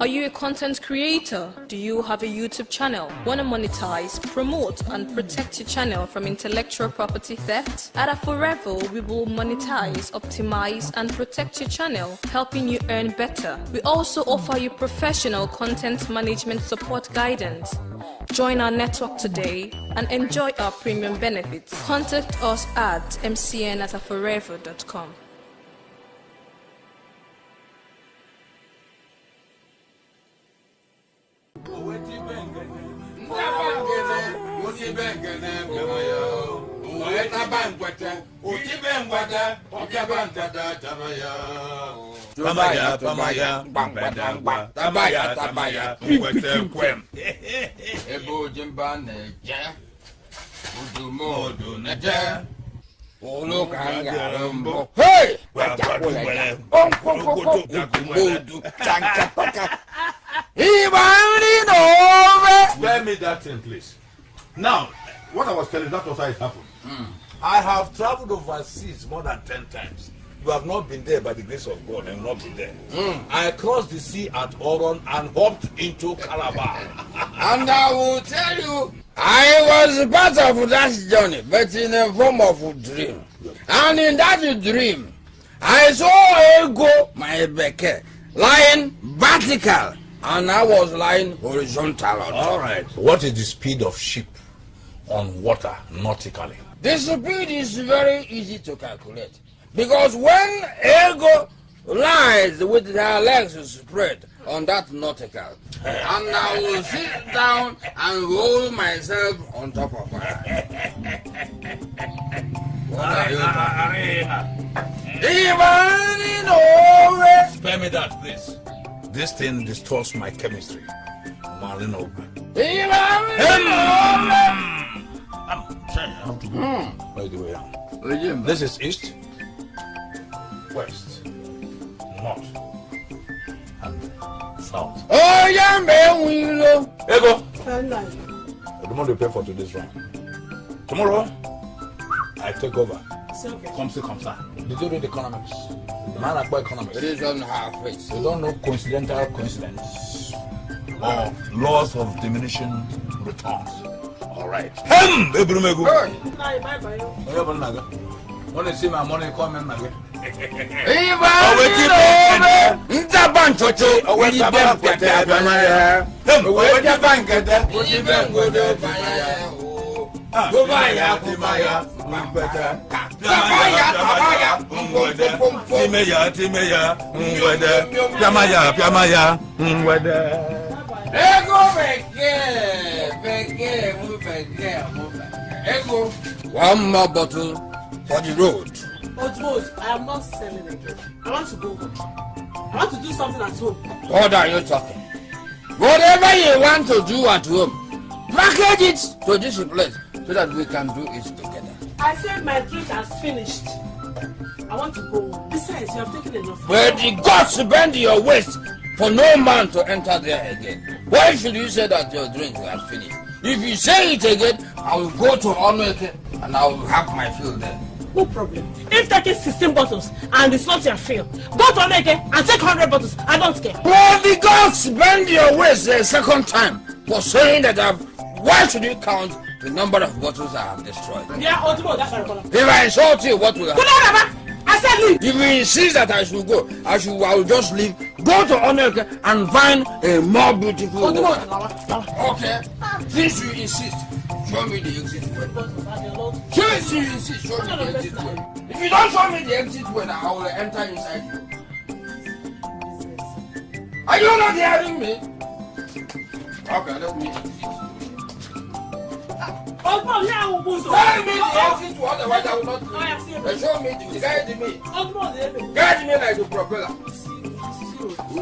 Are you a content creator? Do you have a YouTube channel? Want to monetize, promote, and protect your channel from intellectual property theft? At Forever, we will monetize, optimize, and protect your channel, helping you earn better. We also offer you professional content management support guidance. Join our network today and enjoy our premium benefits. Contact us at mcn@forever.com. Tabaya, Ebo Jimbane, Udumodu, Naja. Olo Kangarumbo. Hey! Spare me that thing, please. Now, what I was telling you, that was how it happened. I have traveled overseas more than 10 times. You have not been there by the grace of God, and not been there. I crossed the sea at Oron and hopped into Calabar. And I will tell you, I was part of that journey, but in a form of a dream. And in that dream, I saw Ego, my beke, lying vertical, and I was lying horizontal. All right. What is the speed of ship on water nautically? The speed is very easy to calculate. Because when Ego lies with her legs spread on that nautical, and I will sit down and roll myself on top of her. What are you talking? Spare me that, please. This thing distorts my chemistry. Marlin over. By the way, this is east, west, north, and south. Oh, yeah, man, we know. Ego. The money you pay for today's round. Tomorrow, I take over. Come see, come sir. Did you read economics? The man at economics. It is on her face. You don't know coincidental coincidence or laws of diminishing returns. All right. Ebrumegu. Want to see my money coming again? One more bottle for the road. I am not selling again. I want to go home. I want to do something at home. What are you talking? Whatever you want to do at home, package it to this place so that we can do it together. I said my drink has finished. I want to go home. Besides, you have taken enough. Where the gods bend your waist for no man to enter there again. Why should you say that your drink has finished? If you say it again, I will go to Onweke and I will have my fill there. No problem. If taking 16 bottles and it's not your fill, go to Onweke and take 100 bottles. I don't care. Well, the gods bend your waist a second time for saying that why should you count the number of bottles I have destroyed? Yeah, Odumo, that's what I call it. If I insult you, what will happen? I said leave. If you insist that I should go, I will just leave. Go to Onweke and find a more beautiful woman. Okay. Since you insist, show me the exit way. Since you insist, show me the exit way. If you don't show me the exit way, I will enter inside you. Are you not hearing me? Okay, let me exit. Tell me the exit way, otherwise I will not leave. Show me the guide me. Guide me like the propeller.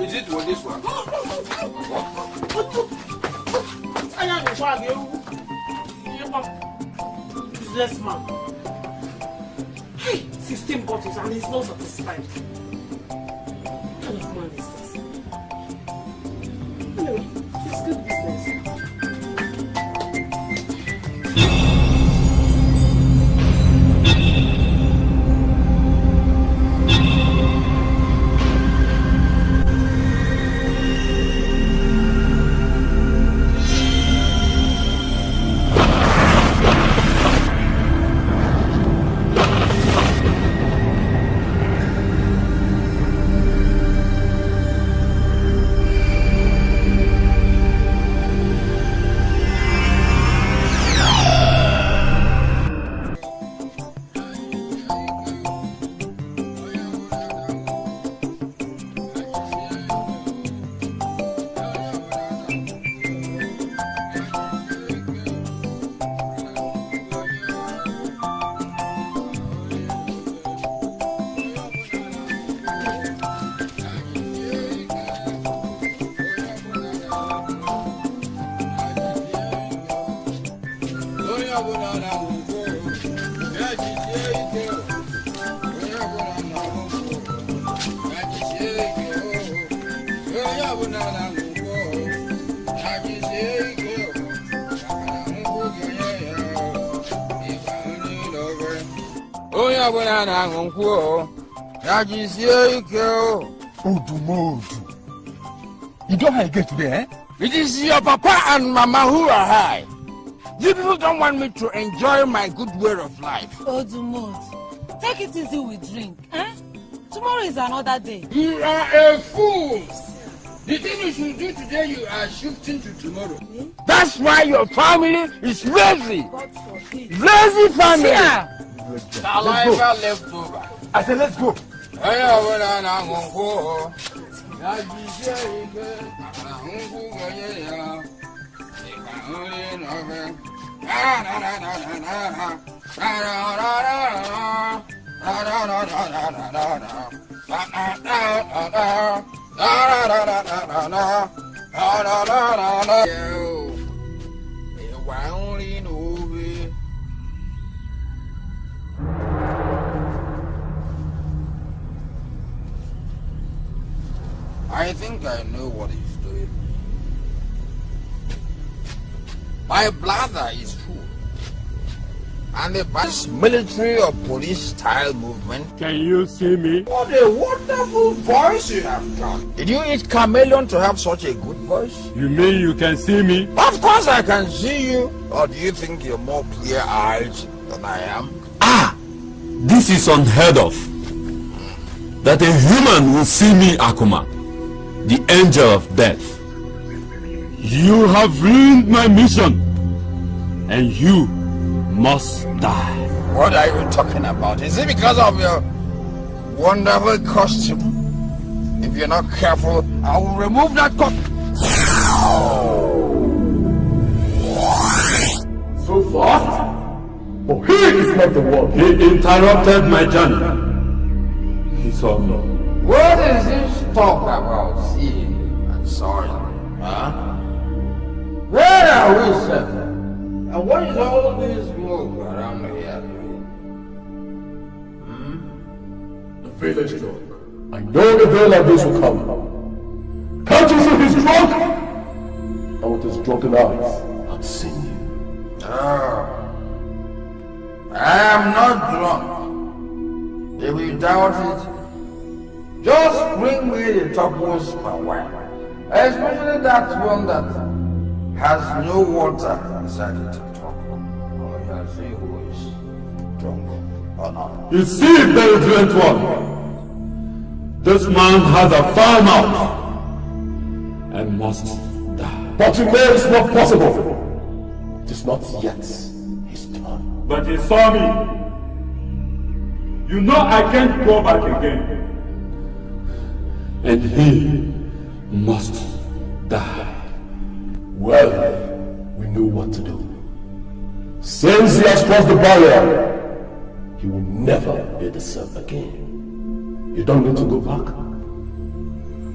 Is it with this one? I am a child. Useless man. Hey, 16 bottles and he's not satisfied. What kind of man is this? Anyway, it's good business. You don't how you get there? It is your papa and mama who are high. You people don't want me to enjoy my good way of life. Odumod, take it easy with drink, eh? Tomorrow is another day. You are a fool. The thing you should do today, you are shifting to tomorrow. That's why your family is lazy. Lazy family. Let's go. I said, let's go. I think I know what he's doing. My brother is true. And the best military or police style movement. Can you see me? What a wonderful voice you have got. Did you eat chameleon to have such a good voice? You mean you can see me? Of course I can see you. Or do you think you're more clear-eyed than I am? Ah! This is unheard of. That a human will see me, Akuma, the angel of death. You have ruined my mission, and you must die. What are you talking about? Is it because of your wonderful costume? If you're not careful, I will remove that costume. So fast? Oh, he is not the one. He interrupted my journey. He saw me. What is this talk about seeing and sawing? Huh? Where are we, sir? And what is all this smoke around here doing? The village dog. I know the day like this will come. Can't you see he's drunk? And with his drunken eyes, I've seen you. Oh. I am not drunk. If you doubt it, just bring me the topmost wine. Especially that one that has no water inside it. Oh, you see who is drunk or not. You see, belligerent one. This man has a foul mouth and must die. But you know it's not possible. It is not yet his turn. But he saw me. You know I can't go back again. And he must die. Well, we know what to do. Since he has crossed the barrier, he will never be the same again. You don't need to go back.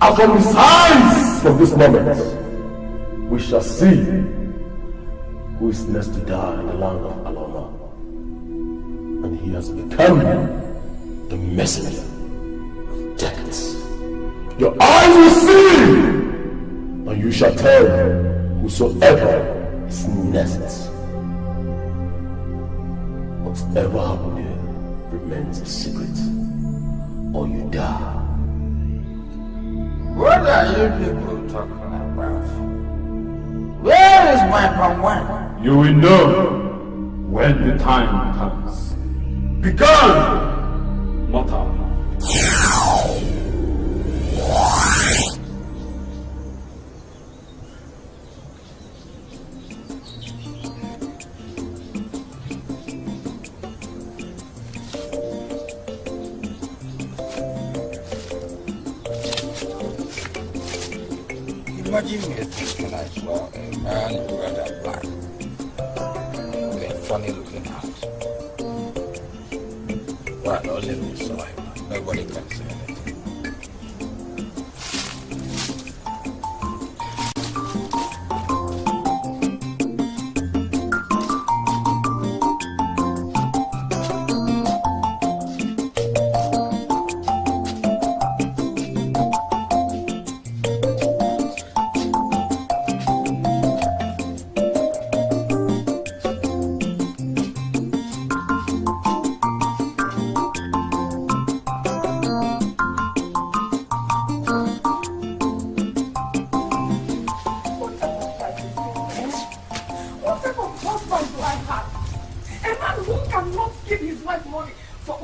And from his eyes, from this moment, we shall see who is next to die in the land of Aloma. And he has become the messenger of death. Your eyes will see, and you shall tell whosoever is next. Whatever happened here remains a secret, or you die. What are you people talking about? Where is my palm wine? You will know when the time comes. Begone, mortal. Imagine me thinking I saw a man in red and black with a funny looking house. Well, only we saw him. Nobody can say anything.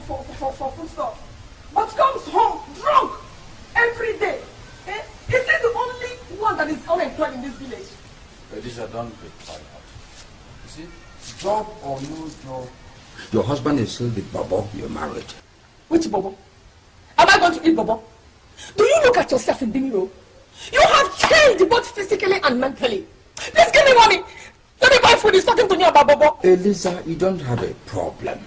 for food stuff, but comes home drunk every day. Eh? Is he the only one that is unemployed in this village? Lisa, don't be quiet. You see, job or no job, your husband is still the bobo you married. Which bobo? Am I going to eat bobo? Do you look at yourself in the mirror? You have changed both physically and mentally. Please give me money. Let me buy food. He's talking to me about bobo. Lisa, you don't have a problem.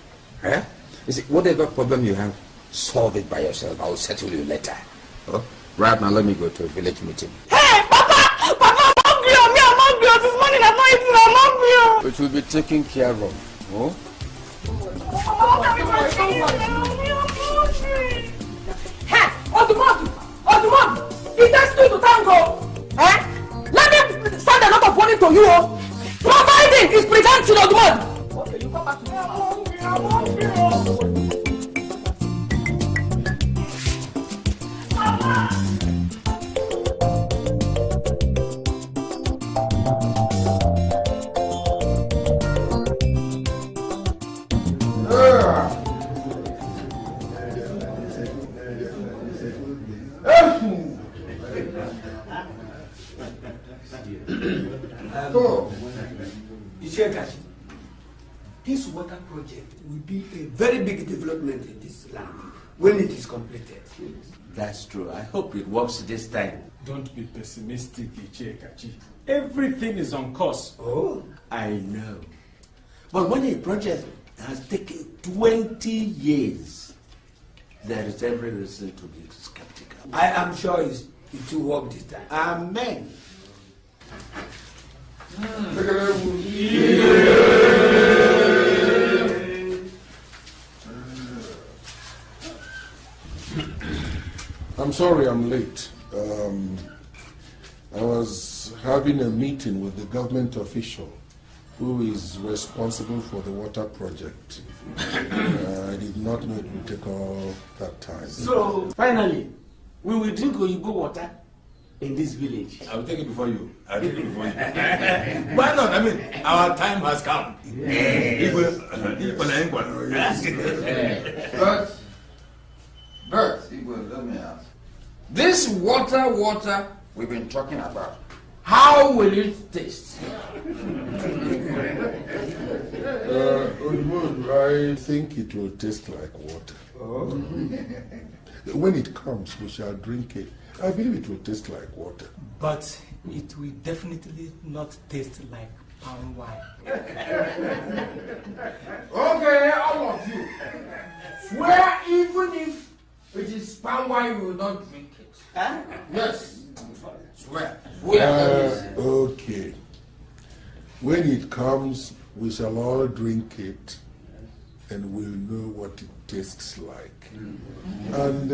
Eh? You see, whatever problem you have, solve it by yourself. I'll settle you later. Oh? Right now, let me go to a village meeting. Hey, Papa! Papa, I'm hungry. I'm hungry. This morning I'm not eating. I'm hungry. It will be taken care of. Oh? Hey, Odumodu! It takes two to tango. Eh? Let me send a lot of money to you. Providing is preventing Odumodu. Okay, you come back to me. I'm hungry. This water project will be a very big development in this land when it is completed. That's true. I hope it works this time. Don't be pessimistic, Ichekachi. Everything is on course. Oh, I know. But when a project has taken 20 years, there is every reason to be skeptical. I am sure it will work this time. Amen. I'm sorry I'm late. I was having a meeting with the government official who is responsible for the water project. I did not know it would take all that time. So, finally, we will drink Oyibo water in this village. I will take it before you. I'll take it before you. Why not? I mean, our time has come. But, let me ask. This water we've been talking about, how will it taste? I think it will taste like water. Oh. When it comes, we shall drink it. I believe it will taste like water. But it will definitely not taste like palm wine. Okay, all of you. Swear even if it is palm wine, you will not drink it. Huh? Yes. Swear. Okay. When it comes, we shall all drink it and we'll know what it tastes like. And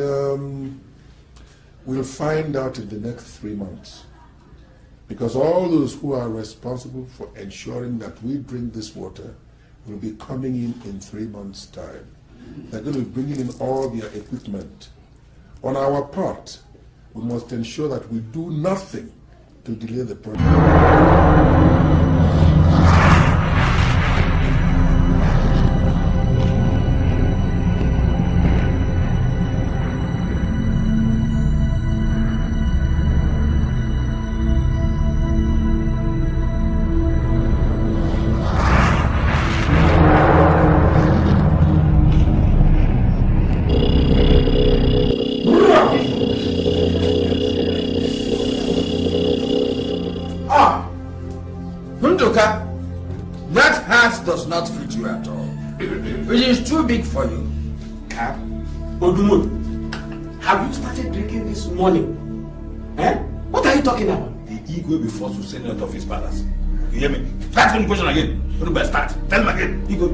we'll find out in the next 3 months. Because all those who are responsible for ensuring that we drink this water will be coming in 3 months' time. They're going to be bringing in all their equipment. On our part, we must ensure that we do nothing to delay the project. That hat does not fit you at all. It is too big for you. Huh? Odumon, have you started drinking this morning? Eh? What are you talking about? The ego will be forced to send out of his palace. You hear me? Start him question again. What do you start? Tell him again. Ego,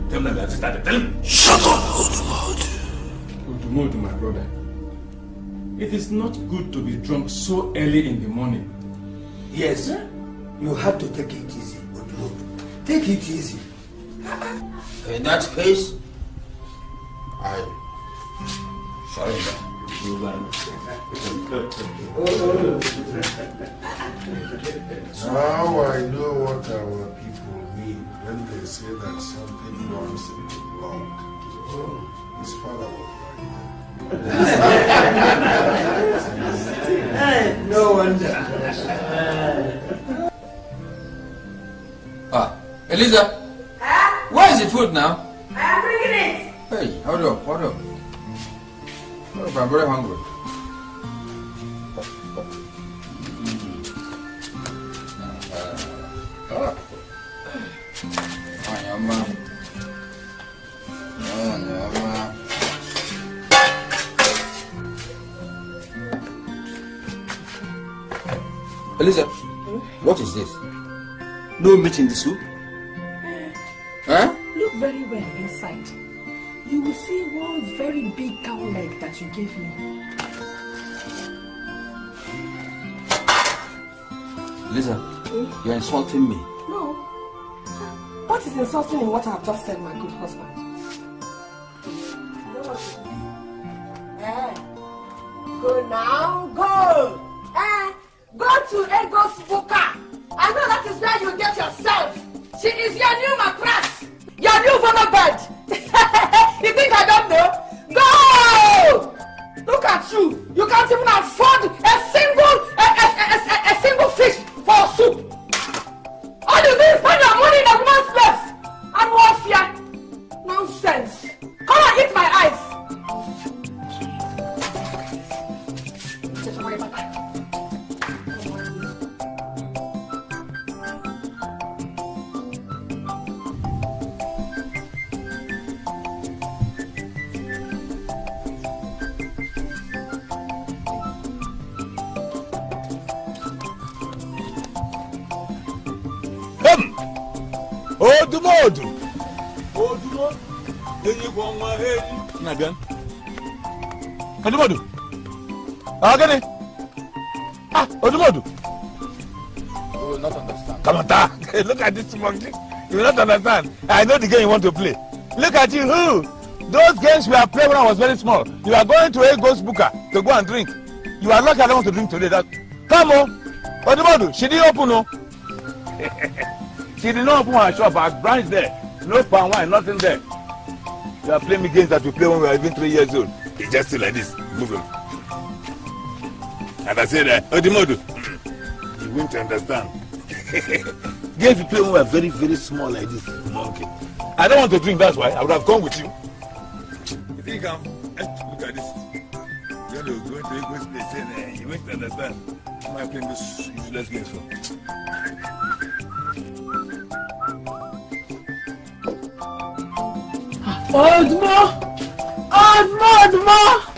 tell him that I started. Tell him. Shut up, Odumodu, my brother. It is not good to be drunk so early in the morning. Yes, you have to take it easy, Odumodu. Take it easy. In that case, I surrender. Now I know what our people mean when they say that something runs in the blood. His father was No wonder. Eliza. Where is the food now? I am bringing it. Hey, hold up. I'm very hungry. Eliza, what is this? No meat in the soup? Huh? Look very well inside. You will see one very big cow leg that you gave me. Eliza, you're insulting me. No. What is insulting in what I have just said, my good husband? Go now, go! Go to Ego's Buka. I know that is where you get yourself. She is your new mattress, your new vomit bed. You think I don't know? Go! Look at you. You can't even afford a single fish for soup. All you do is spend your money in a woman's place. And warfare. Nonsense. Come and eat my eyes. Odumodu. Enyi kwa nwa heri. Na gan. Odumodu. Agani. Odumodu. You will not understand. Come on, look at this monkey. You will not understand. I know the game you want to play. Look at you, who? Those games we are playing when I was very small. You are going to a ghost booker to go and drink. You are lucky I don't want to drink today. Come on. Odumodu, she didn't open no. She did not open her shop, her branch there. No palm wine, nothing there. You are playing me games that we play when we were even 3 years old. It's just still like this. Move him. And I said, Odumodu, you won't understand. Games we play when we were very, very small like this. Monkey. I don't want to drink, that's why. I would have gone with you. You think I'm... Look at this. You're going to a good place and you won't understand. Why am I playing this useless games for? Oldmo!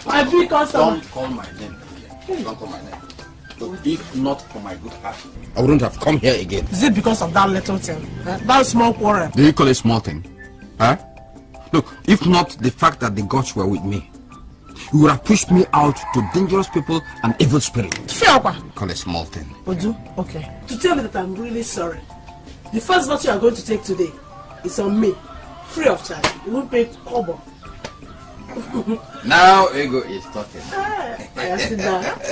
My big customer. Don't call my name again. Don't call my name. If not for my good heart, I wouldn't have come here again. Is it because of that little thing? That small quarrel? Do you call it small thing? Huh? Look, if not the fact that the gods were with me, you would have pushed me out to dangerous people and evil spirits. Call it small thing. Odu, okay. To tell you that I'm really sorry. The first bottle you are going to take today is on me. Free of charge. You won't pay kobo. Now Ego is talking.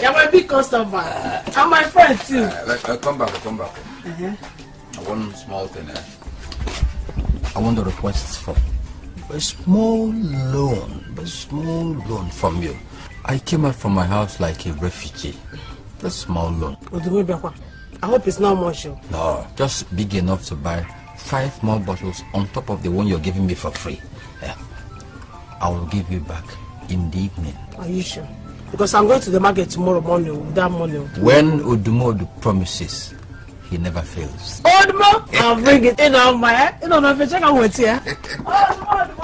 You're my big customer. And my friend too. Come back. I want small thing. I want the request for a small loan from you. I came out from my house like a refugee. A small loan. I hope it's not much. No, just big enough to buy 5 more bottles on top of the one you're giving me for free. Yeah. I will give you back in the evening. Are you sure? Because I'm going to the market tomorrow morning with that money. When Odumodu promises, he never fails. Odumo, I'll bring it in on my head. You don't know if you check out what's here. Odumo,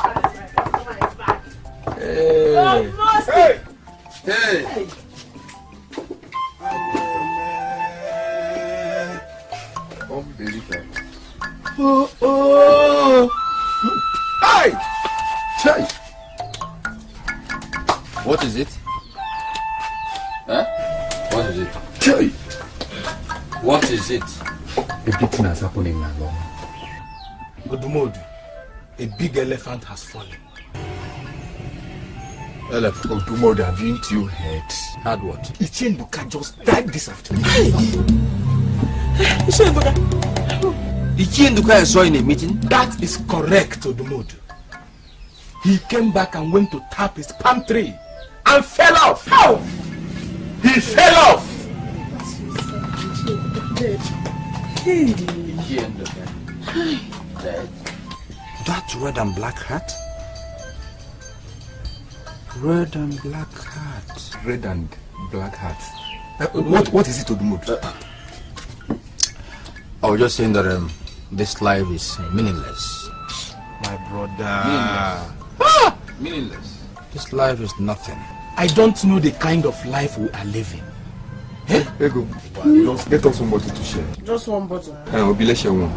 Hey! Hey! Oh! Hey! Chai! What is it? Huh? What is it? Chai! What is it? A big thing has happened in my law. Odumodu, a big elephant has fallen. Odumodu, haven't you heard? Heard what? Ichenduka just died this afternoon. Ichenduka I saw in a meeting? That is correct, Odumodu. he came back and went to tap his palm tree and fell off. How? He fell off. That red and black hat? Red and black hat. Red and black hat. What is it, Odumod? I was just saying that this life is meaningless. My brother. Meaningless. This life is nothing. I don't know the kind of life we are living. Ego, just get us somebody to share. Just one bottle. Let's share one.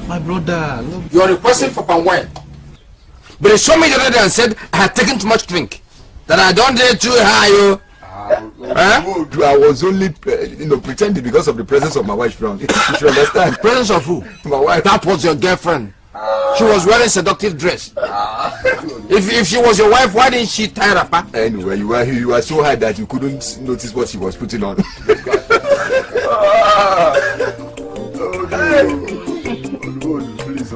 My brother. You are requesting for palm wine. But they showed me the other day and said I had taken too much drink. That I don't dare too high. I was only, pretending because of the presence of my wife. You should understand. Presence of who? My wife. That was your girlfriend. She was wearing seductive dress. If she was your wife, why didn't she tie her up? Anyway, you were so high that you couldn't notice what she was putting on. Please,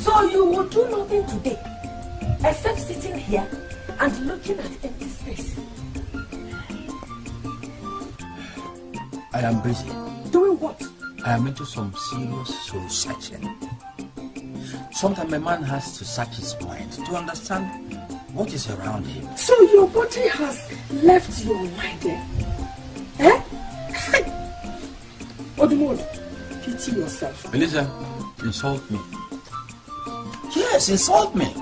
So you will do nothing today except sitting here and looking at empty space. I am busy. Doing what? I am into some serious soul searching. Sometimes a man has to search his mind to understand what is around him. So your body has left your mind there? Eh? Odumod, pity yourself. Melissa, insult me. Yes, insult me.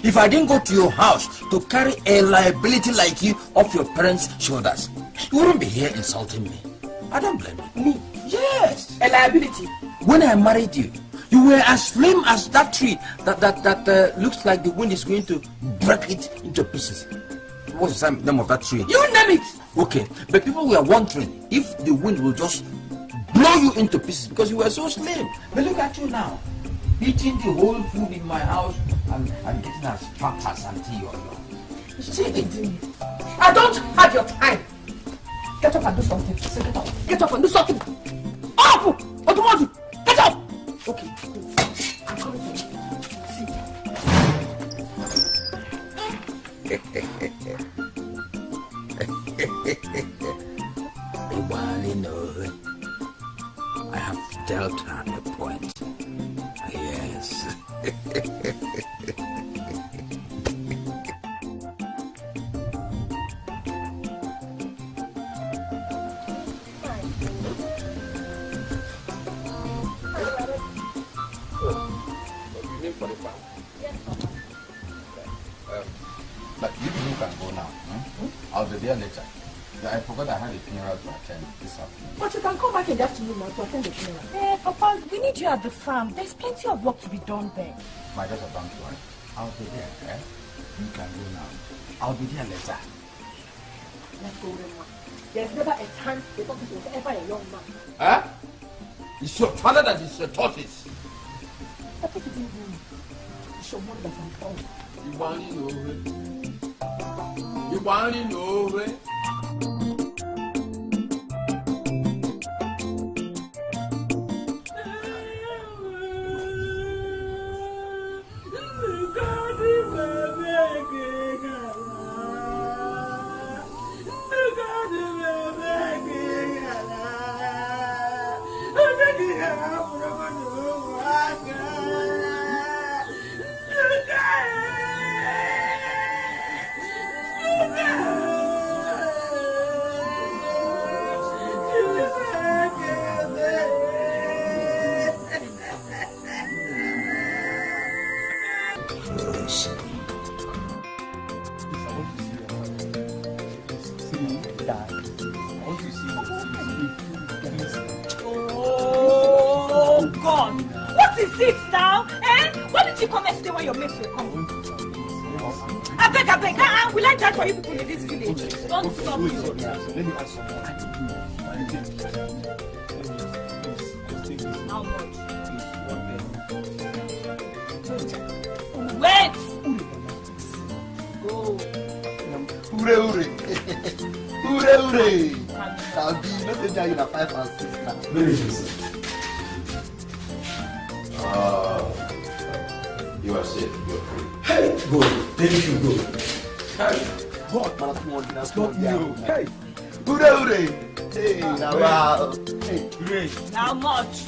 If I didn't go to your house to carry a liability like you off your parents' shoulders, you wouldn't be here insulting me. I don't blame you. Me? Yes. A liability? When I married you, you were as slim as that tree that looks like the wind is going to break it into pieces. What's the name of that tree? You name it. Okay, but people were wondering if the wind will just blow you into pieces because you were so slim. But look at you now, eating the whole food in my house and getting as fat as Auntie Yoyo. See it? I don't have your time. Get up and do something. Say, get up. Get up and do something. Up! Automatic. Get up! Okay. I'm coming for you. I have dealt her a point. Yes. But you can go now. I'll be there later. I forgot I had a funeral to attend this afternoon. But you can come back in the afternoon now to attend the funeral. Hey, Papa, we need you at the farm. There's plenty of work to be done there. My daughter, don't worry. I'll be there, eh? You can go now. I'll be there later. Let's go, Rema. There's never a time they talk to ever a young man. Huh? It's your father that is a tortoise. I thought you didn't know. It's your mother that's an old. You want to know it? You want to know it? Yes. Oh God! What is it now? Why did you come yesterday when your mates were coming? I beg, will I die for you people in this village? Don't stop me. Let me ask you. How much? Wait! Go. Hooray! Hooray! I'll be not say you 5 and 6 now. You are safe. You are free. Hey, good. Thank you, good. Hey. God, man, that's not you. Hey. Hooray! Hey, now wow. Hey, hooray. How much?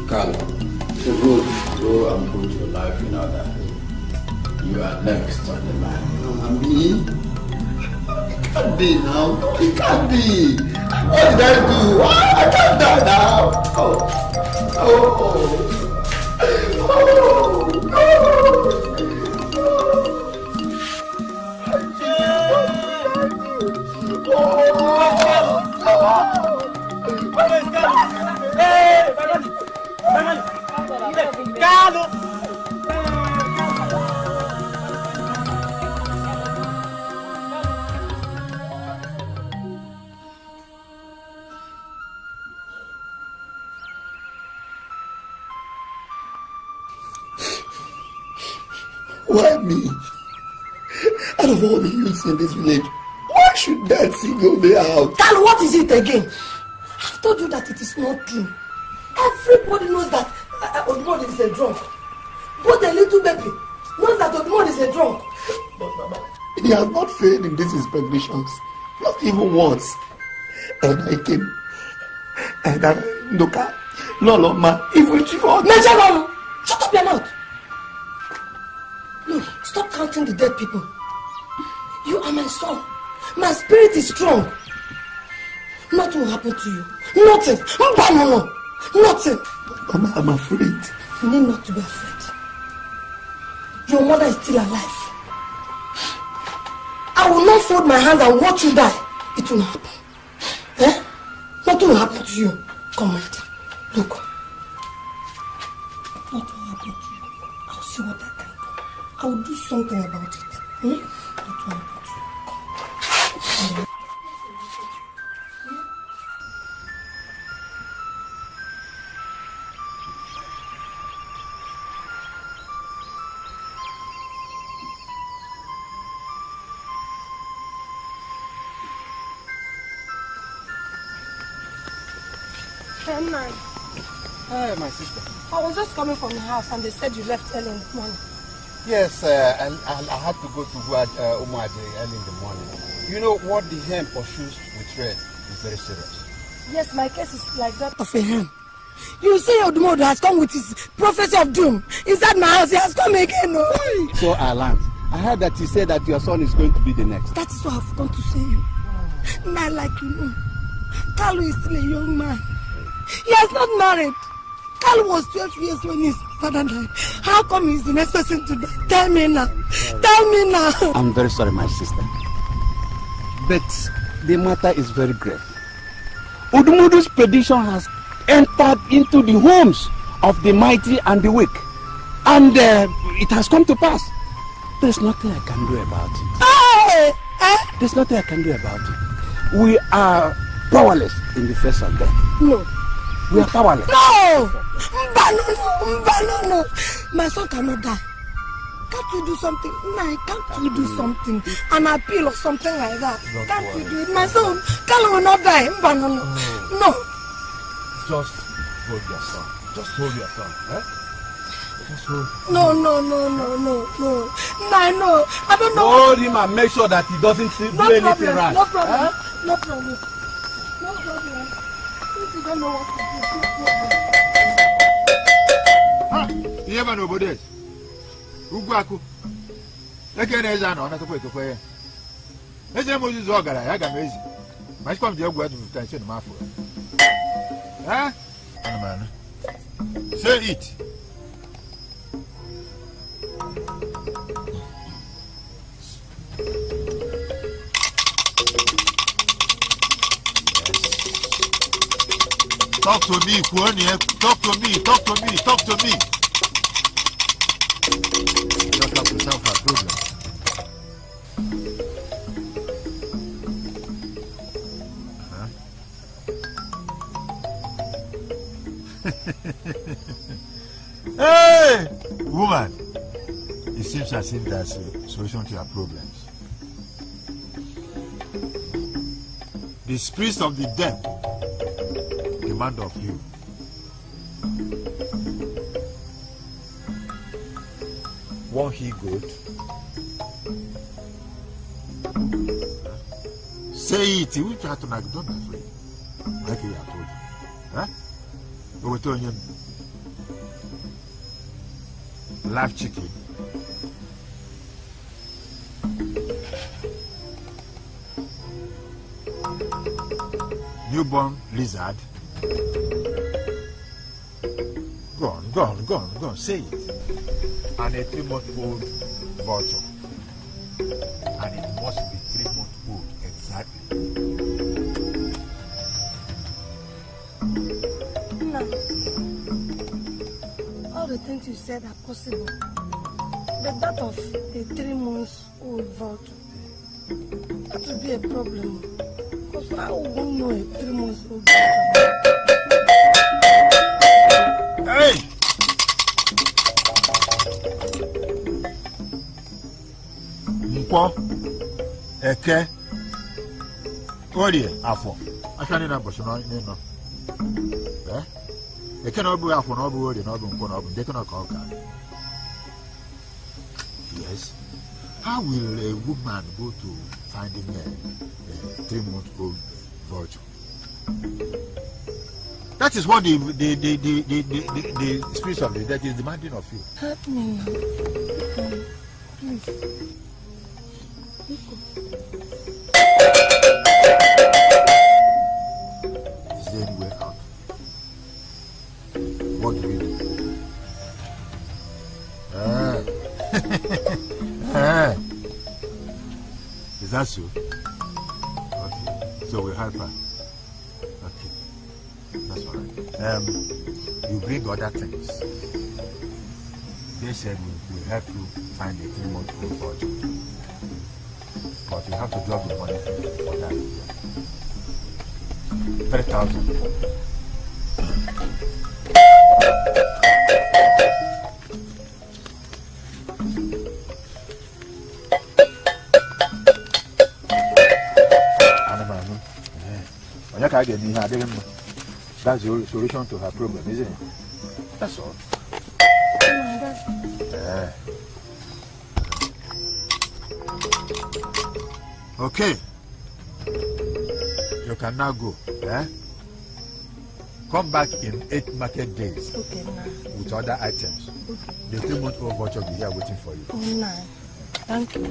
Carl, go and put your life in order. You are next on the line. Me? It can't be now. It can't be. What did I do? I can't die now. Why me? Out of all the youths in this village, why should that single me out? Carl, what is it again? I've told you that it is not true. Everybody knows that Odumod is a drunk. But the little baby knows that Odumod is a drunk. But Mama, he has not failed in these inspections. Not even once. And I came. And I look at Lolo, man, even Chiwetalu. Major, shut up your mouth. No, stop counting the dead people. You are my son. My spirit is strong. Nothing will happen to you. Nothing. No. Nothing. Mama, I'm afraid. You need not to be afraid. Your mother is still alive. I will not fold my hands and watch you die. It will not happen. Nothing will happen to you. Come, my dear. Look. Nothing will happen to you. I'll see what I can do. I will do something about it. Nothing will happen to you. Come. Hey, my sister. I was just coming from the house and they said you left early in the morning. Yes, I had to go to Umuade early in the morning. You know what the hen pursues with thread is very serious. Yes, my case is like that of a hen. You say Odumodu has come with his prophecy of doom. Inside my house, he has come again. No? So I learned. I heard that he said that your son is going to be the next. That is why I've come to see you. Not like you know. Kalu is still a young man. He has not married. Kalu was 12 years when his father died. How come he's the next person to die? Tell me now. Tell me now. I'm very sorry, my sister. But the matter is very grave. Odumodu's prediction has entered into the homes of the mighty and the weak. And it has come to pass. There's nothing I can do about it. There's nothing I can do about it. We are powerless in the face of death. No. We are powerless. No! No. My son cannot die. Can't you do something? No, can't you do something? An appeal or something like that? Can't you do it? My son, Kalu will not die. No. Just hold your son. Just hold your son. Eh? Just hold. No. I know. I don't know. Hold him and make sure that he doesn't do anything wrong. No problem. No problem. If you don't know what to do, You never know about this. Ugwaku. Look at his hand on the way to play. Eze Moses ogara ya ga mezi. Mas come the word to tension ma for. Eh? Man. Say it. Talk to me, Kwani. Talk to me. Talk to me. Talk to me. You just have to solve her problem. Hey, woman. It seems as if there's a solution to your problems. The spirits of the dead demand of you. One he good. Say it. We try to make don't be afraid. Like you have told you. Huh? We were telling you. Live chicken. Newborn lizard. Go on, say it. And a 3-month-old vulture. And it must be 3-month-old, exactly. No. All the things you said are possible. But that of a 3-month-old vulture, that would be a problem. Because I won't know a 3-month-old vulture. Hey! Mpo, Eke, Orie, Afo. I can't even push on it. Eh? They cannot be Afo, no Orie, no Mpo, they cannot call her. Yes. How will a woman go to finding a 3-month-old vulture? That is what the spirits of the dead is demanding of you. Help me. Please. Is there any way out? What do we do? Is that so? Okay. So we'll help her. Okay. That's all right. You bring other things. They said we'll help you find a 3-month-old vulture. But you have to drop the money for that. 3,000. That's the solution to her problem, isn't it? That's all. Okay. You can now go. Come back in 8 market days. Okay, now. With other items. Okay. The 3-month-old vulture will be here waiting for you. Oh, no. Thank you.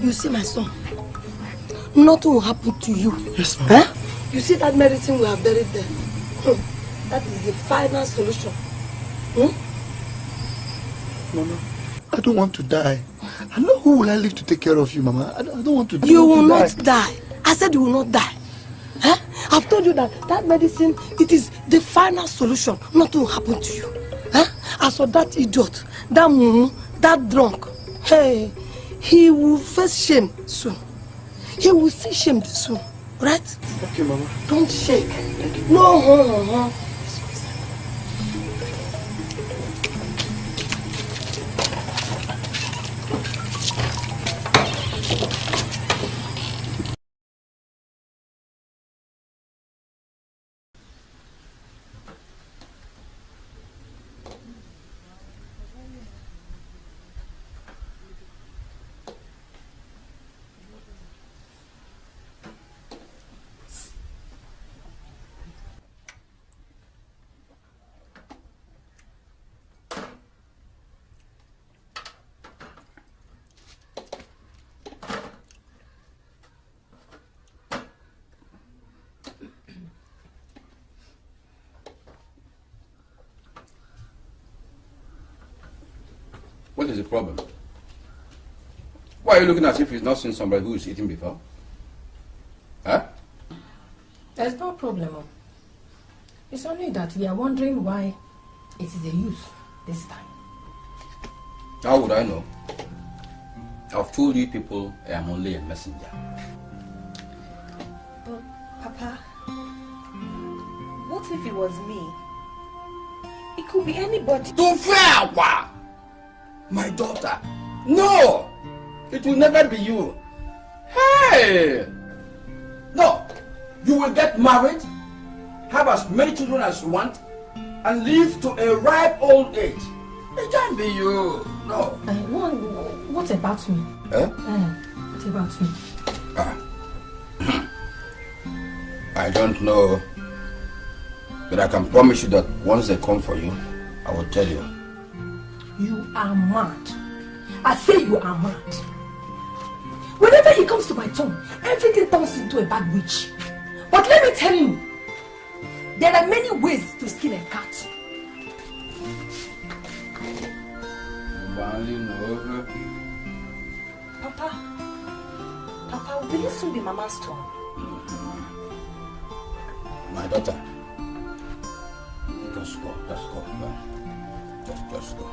You see, my son, nothing will happen to you. Yes, ma'am. Huh? You see that medicine we have buried there? That is the final solution. Mama, I don't want to die. I know who will I leave to take care of you, Mama. I don't want to die. You will not die. I said you will not die. Huh? I've told you that medicine, it is the final solution. Nothing will happen to you. Huh? As for that idiot, that mumu, that drunk, hey, he will face shame soon. He will see shame soon. Right? Okay, Mama. Don't shake. No. What is the problem? Why are you looking as if you've not seen somebody who is eating before? Huh? There's no problem. It's only that we are wondering why it is a youth this time. How would I know? I've told you people I am only a messenger. But, Papa, what if it was me? It could be anybody. Tufewa! My daughter. No! It will never be you. Hey! No! You will get married, have as many children as you want, and live to a ripe old age. It can't be you. No. What about me? What about me? I don't know. But I can promise you that once they come for you, I will tell you. You are mad. I say you are mad. Whenever it comes to my tongue, everything turns into a bad witch. But let me tell you, there are many ways to skin a cat. Papa, will you soon be Mama's turn? My daughter, just go. Just go.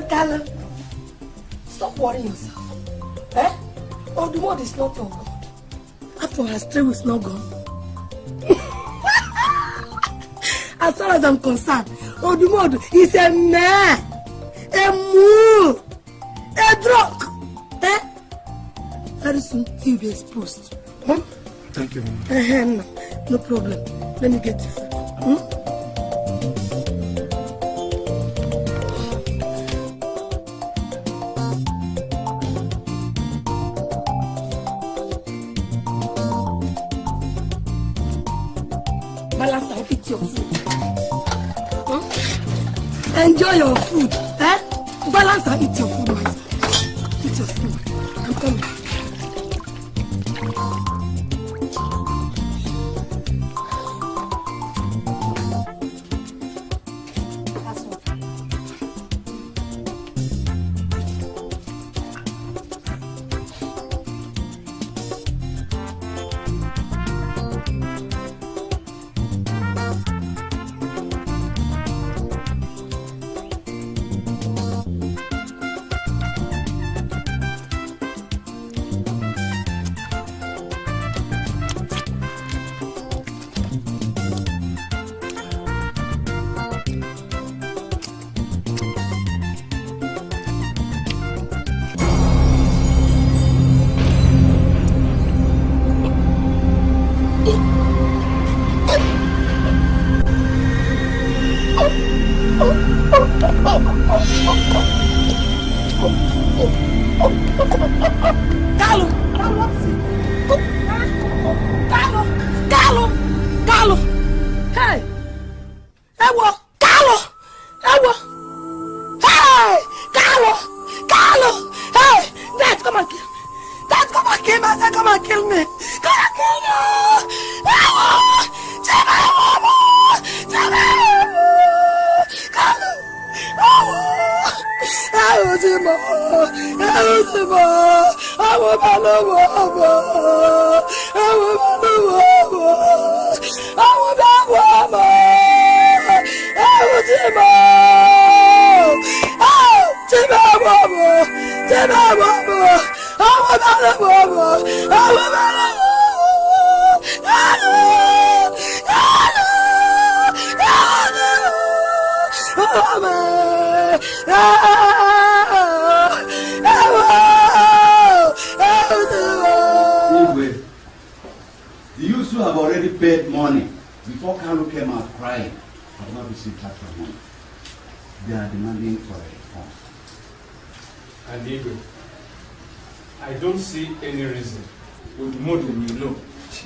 Callum, stop worrying yourself. Oh, the word is not your God. After her stray is not gone. As far as I'm concerned, Odumodu is a man, a moo, a drunk. Very soon he'll be exposed. Thank you, Mama. No problem. Let me get you food. Eat your food. Enjoy your food. Balance and eat your food, my son. Eat your food. I'm coming. The youths who have already paid money before Kalu came out crying have not received that money. They are demanding for a reform. And Igwe, I don't see any reason. With more than you know,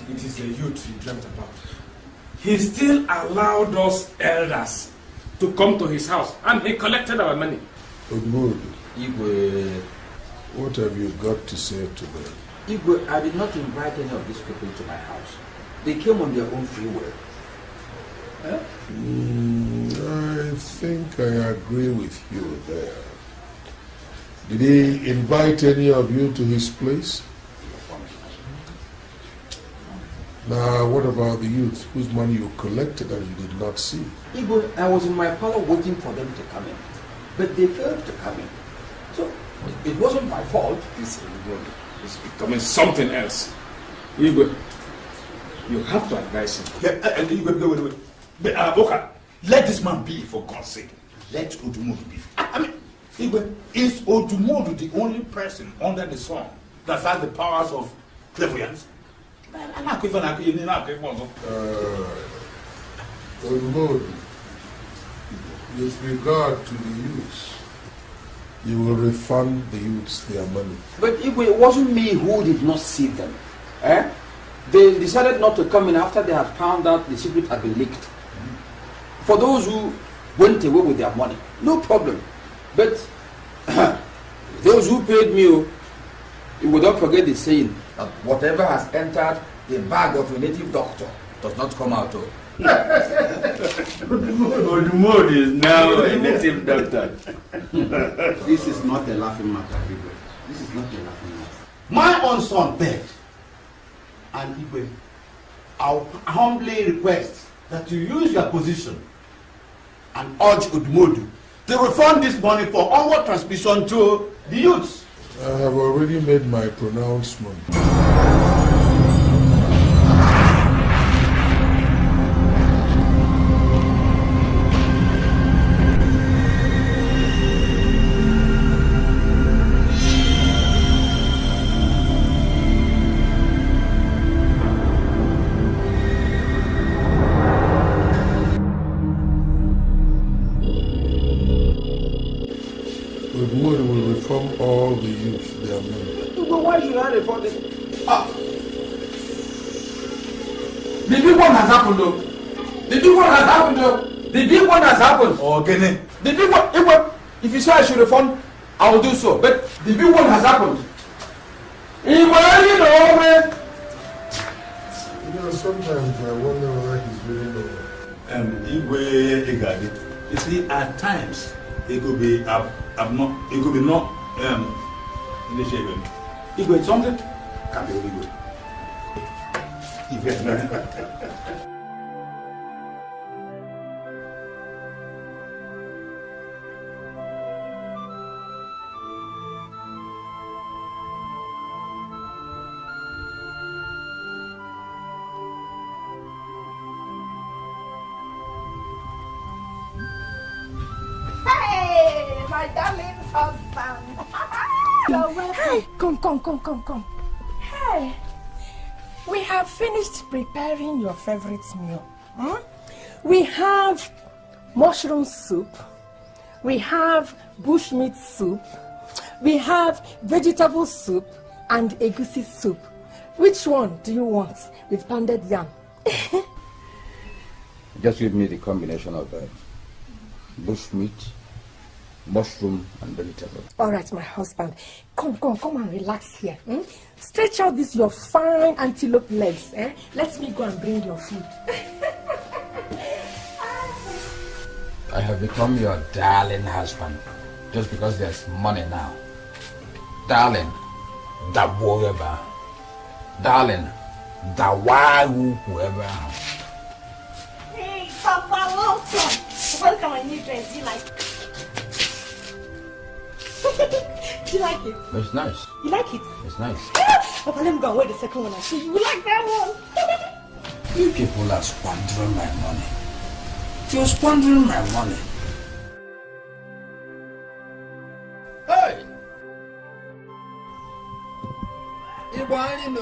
it is a youth you dreamt about. He still allowed us elders to come to his house and he collected our money. Good. Igwe, what have you got to say to them? Igwe, I did not invite any of these people to my house. They came on their own free will. I think I agree with you there. Did he invite any of you to his place? Now, what about the youth whose money you collected and you did not see? Igwe, I was in my parlor waiting for them to come in, but they failed to come in. So, it wasn't my fault. This is becoming something else. Igwe, you have to advise him. And Igwe, wait. Boka, let this man be, for God's sake. Let Odumodu be. I mean, Igwe, is Odumodu the only person under the sun that has the powers of clairvoyance? Odumodu, with regard to the youths, you will refund the youths their money. But Igwe, it wasn't me who did not see them. They decided not to come in after they had found out the secret had been leaked. For those who went away with their money, no problem. But those who paid me, you will not forget the saying that whatever has entered the bag of a native doctor does not come out. Odumodu is now a native doctor. This is not a laughing matter, Igwe. This is not a laughing matter. My own son begged, and Igwe, I humbly request that you use your position and urge Odumodu to refund this money for onward transmission to the youths. I have already made my pronouncement. All the youth their money. But why should I refund it? The big one has happened though. The big one has happened though. The big one has happened. Okay. The big one, if you say I should refund, I will do so. But the big one has happened. Sometimes I wonder whether he's really low. Igwe Egadi. You see, at times it could be not initiated. Igwe, something can be really good. Hey, my darling husband. Hey, come. Hey, we have finished preparing your favorite meal. We have mushroom soup. We have bushmeat soup. We have vegetable soup and egusi soup. Which one do you want with pounded yam? Just give me the combination of bushmeat mushroom and vegetable. All right, my husband. Come and relax here. Stretch out this your fine antelope legs. Let me go and bring your food. I have become your darling husband just because there's money now. Darling, the whoever. Darling, the wahoo whoever. Hey, Papa, welcome. Welcome my new dress. You like it? Do you like it? It's nice. You like it? It's nice. Papa, let me go and wear the second one and show you. You like that one? You people are squandering my money. You're squandering my money. Hey! Ibani no.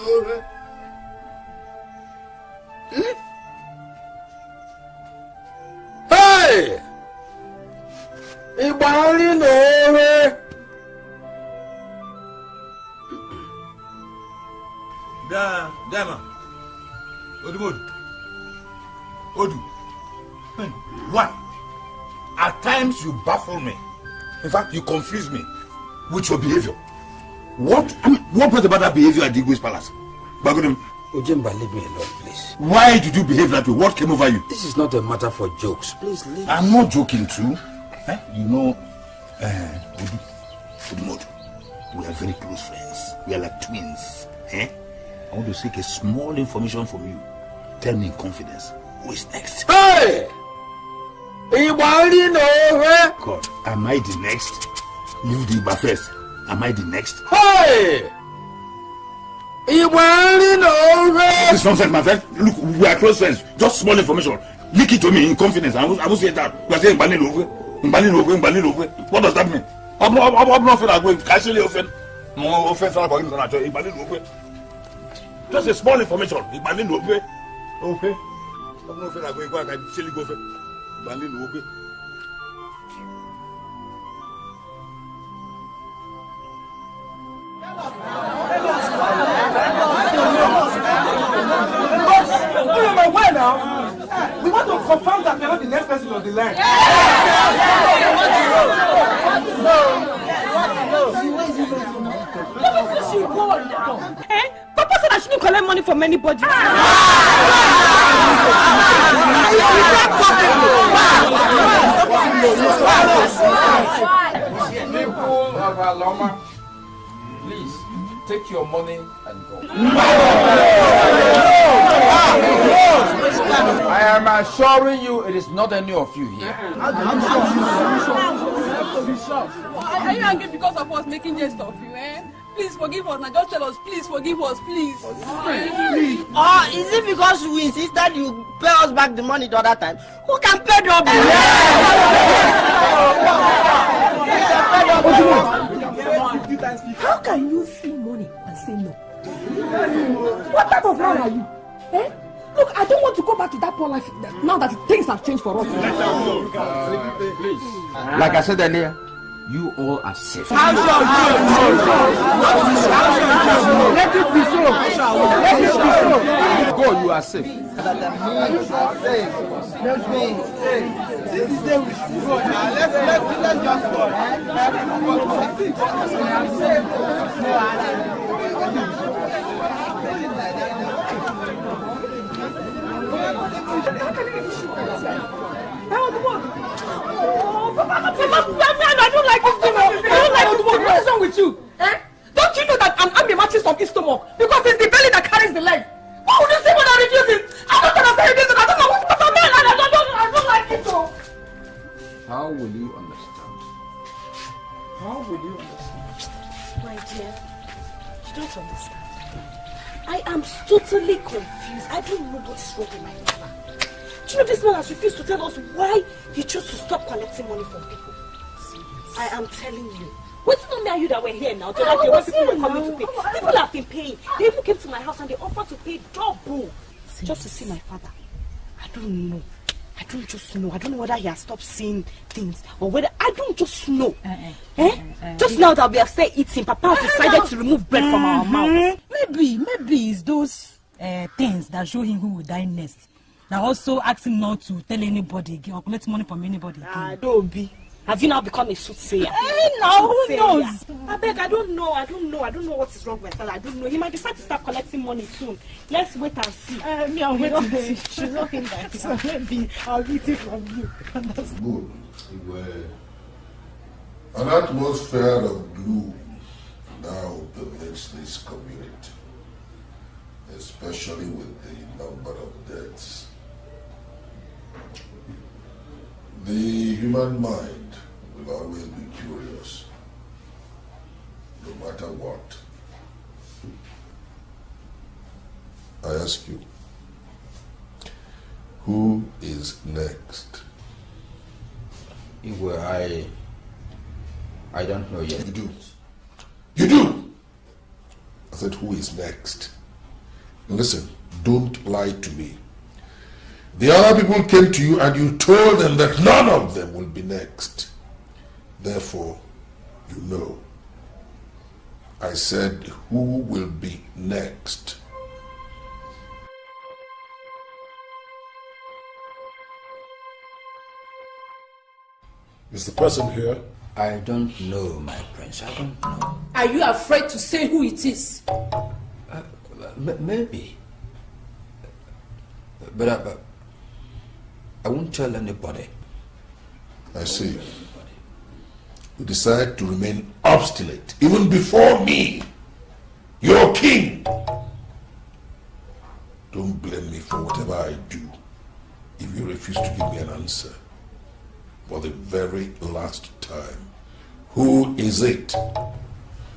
Hey! Ibani no. Dama. Odu. Why? At times you baffle me. In fact, you confuse me with your behavior. What brought about that behavior at the Igwe's palace? Bagunim. Ojemba, leave me alone, please. Why did you behave that way? What came over you? This is not a matter for jokes. Please leave. I'm not joking too. You know, Odumodu, we are very close friends. We are like twins. I want to seek a small information from you. Tell me in confidence, who is next? Hey! God, am I the next? Leave the Igba first. Am I the next? Hey! This nonsense, my friend. Look, we are close friends. Just small information. Leak it to me in confidence. I will say that. We are saying Banishment. What does that mean? I'm not going to actually offend. No offense. Just a small information. Okay. I'm not going to actually go for Banishment. Why now? We want to confirm that we're not the next person on the line. Papa said I shouldn't collect money from anybody. People of Aloma, please take your money and go. I am assuring you it is not any of you here. Are you angry because of us making jest of you, Please forgive us. Now just tell us, please forgive us, please. Or is it because we insisted you pay us back the money the other time? Who can pay double? How can you see money and say no? What type of man are you? Look, I don't want to go back to that poor life now that things have changed for us. Please. Like I said earlier, you all are safe. Let it be so. Let it be so. Go, you are safe. I don't like this thing. I don't like this one. What is wrong with you? Don't you know that I'm a mattress of his stomach? Because it's the belly that carries the leg. What would you say when I refuse it? I don't understand this. I don't know what to man. I don't like it though. How will you understand? How will you understand? My dear, you don't understand. I am totally confused. I don't know what's wrong with my father. Do you know this man has refused to tell us why he chose to stop collecting money from people? I am telling you. What's not me and you that were here now? People were coming to pay. People have been paying. They even came to my house and they offered to pay double just to see my father. I don't know. I don't just know. I don't know whether he has stopped seeing things or whether I don't just know. Just now that we have said eating, Papa has decided to remove bread from our mouth. Maybe it's those things that show him who will die next. Now also asking not to tell anybody or collect money from anybody. Don't be. Have you now become a soothsayer? No, who knows? I beg, I don't know what is wrong with her. I don't know. He might decide to start collecting money soon. Let's wait and see. Me, I'll wait and see. She's not him that. So maybe I'll get it from you. That's good. An atmosphere of gloom now pervades this community, especially with the number of deaths. The human mind will always be curious, no matter what. I ask you, who is next? Igwe, I don't know yet. You do? You do? I said, who is next? Listen, don't lie to me. The other people came to you and you told them that none of them will be next. Therefore, you know. I said, who will be next? Is the person here? I don't know, my prince. I don't know. Are you afraid to say who it is? Maybe. But I won't tell anybody. I see. You decide to remain obstinate, even before me, your king. Don't blame me for whatever I do if you refuse to give me an answer. For the very last time. Who is it?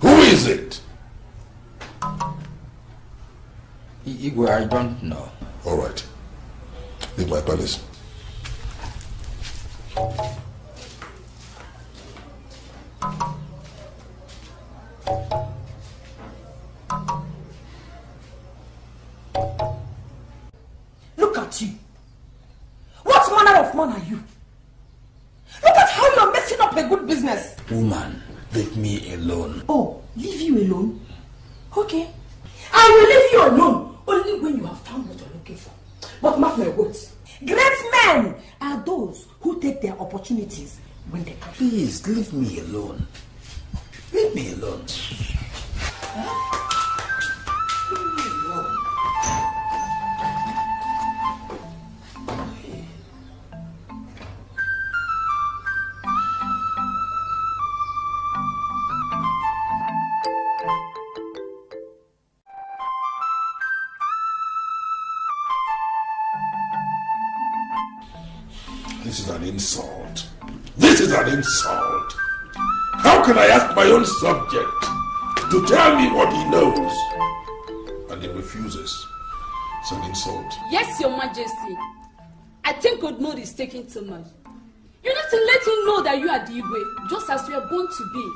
Who is it? Igwe, I don't know. All right. Leave my palace. Look at you. What manner of man are you? Look at how you're messing up a good business. Woman, leave me alone. Oh, leave you alone? Okay. I will leave you alone only when you have found what you're looking for. But mark my words. Great men are those who take their opportunities when they come. Please, leave me alone. Leave me alone. Leave me alone. This is an insult. This is an insult. How can I ask my own subject to tell me what he knows? And he refuses. It's an insult. Yes, Your Majesty. I think Odmod is taking too much. You need to let him know that you are the Igwe, just as you are born to be.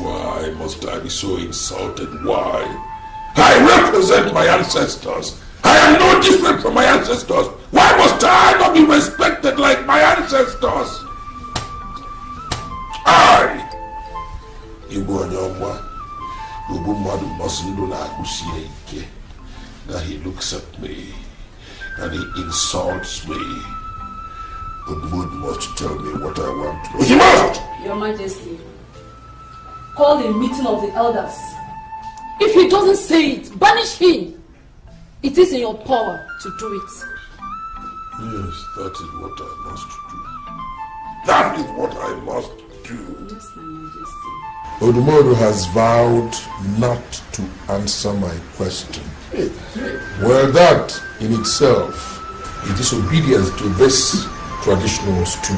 Why must I be so insulted? Why? I represent my ancestors. I am no different from my ancestors. Why must I not be respected like my ancestors? Now he looks at me and he insults me. Odmod must tell me what I want to know. He must! Your Majesty, call a meeting of the elders. If he doesn't say it, banish him. It is in your power to do it. Yes, that is what I must do. That is what I must do. Yes, my Majesty. Odmod has vowed not to answer my question. Well, that in itself is disobedience to this traditional stool.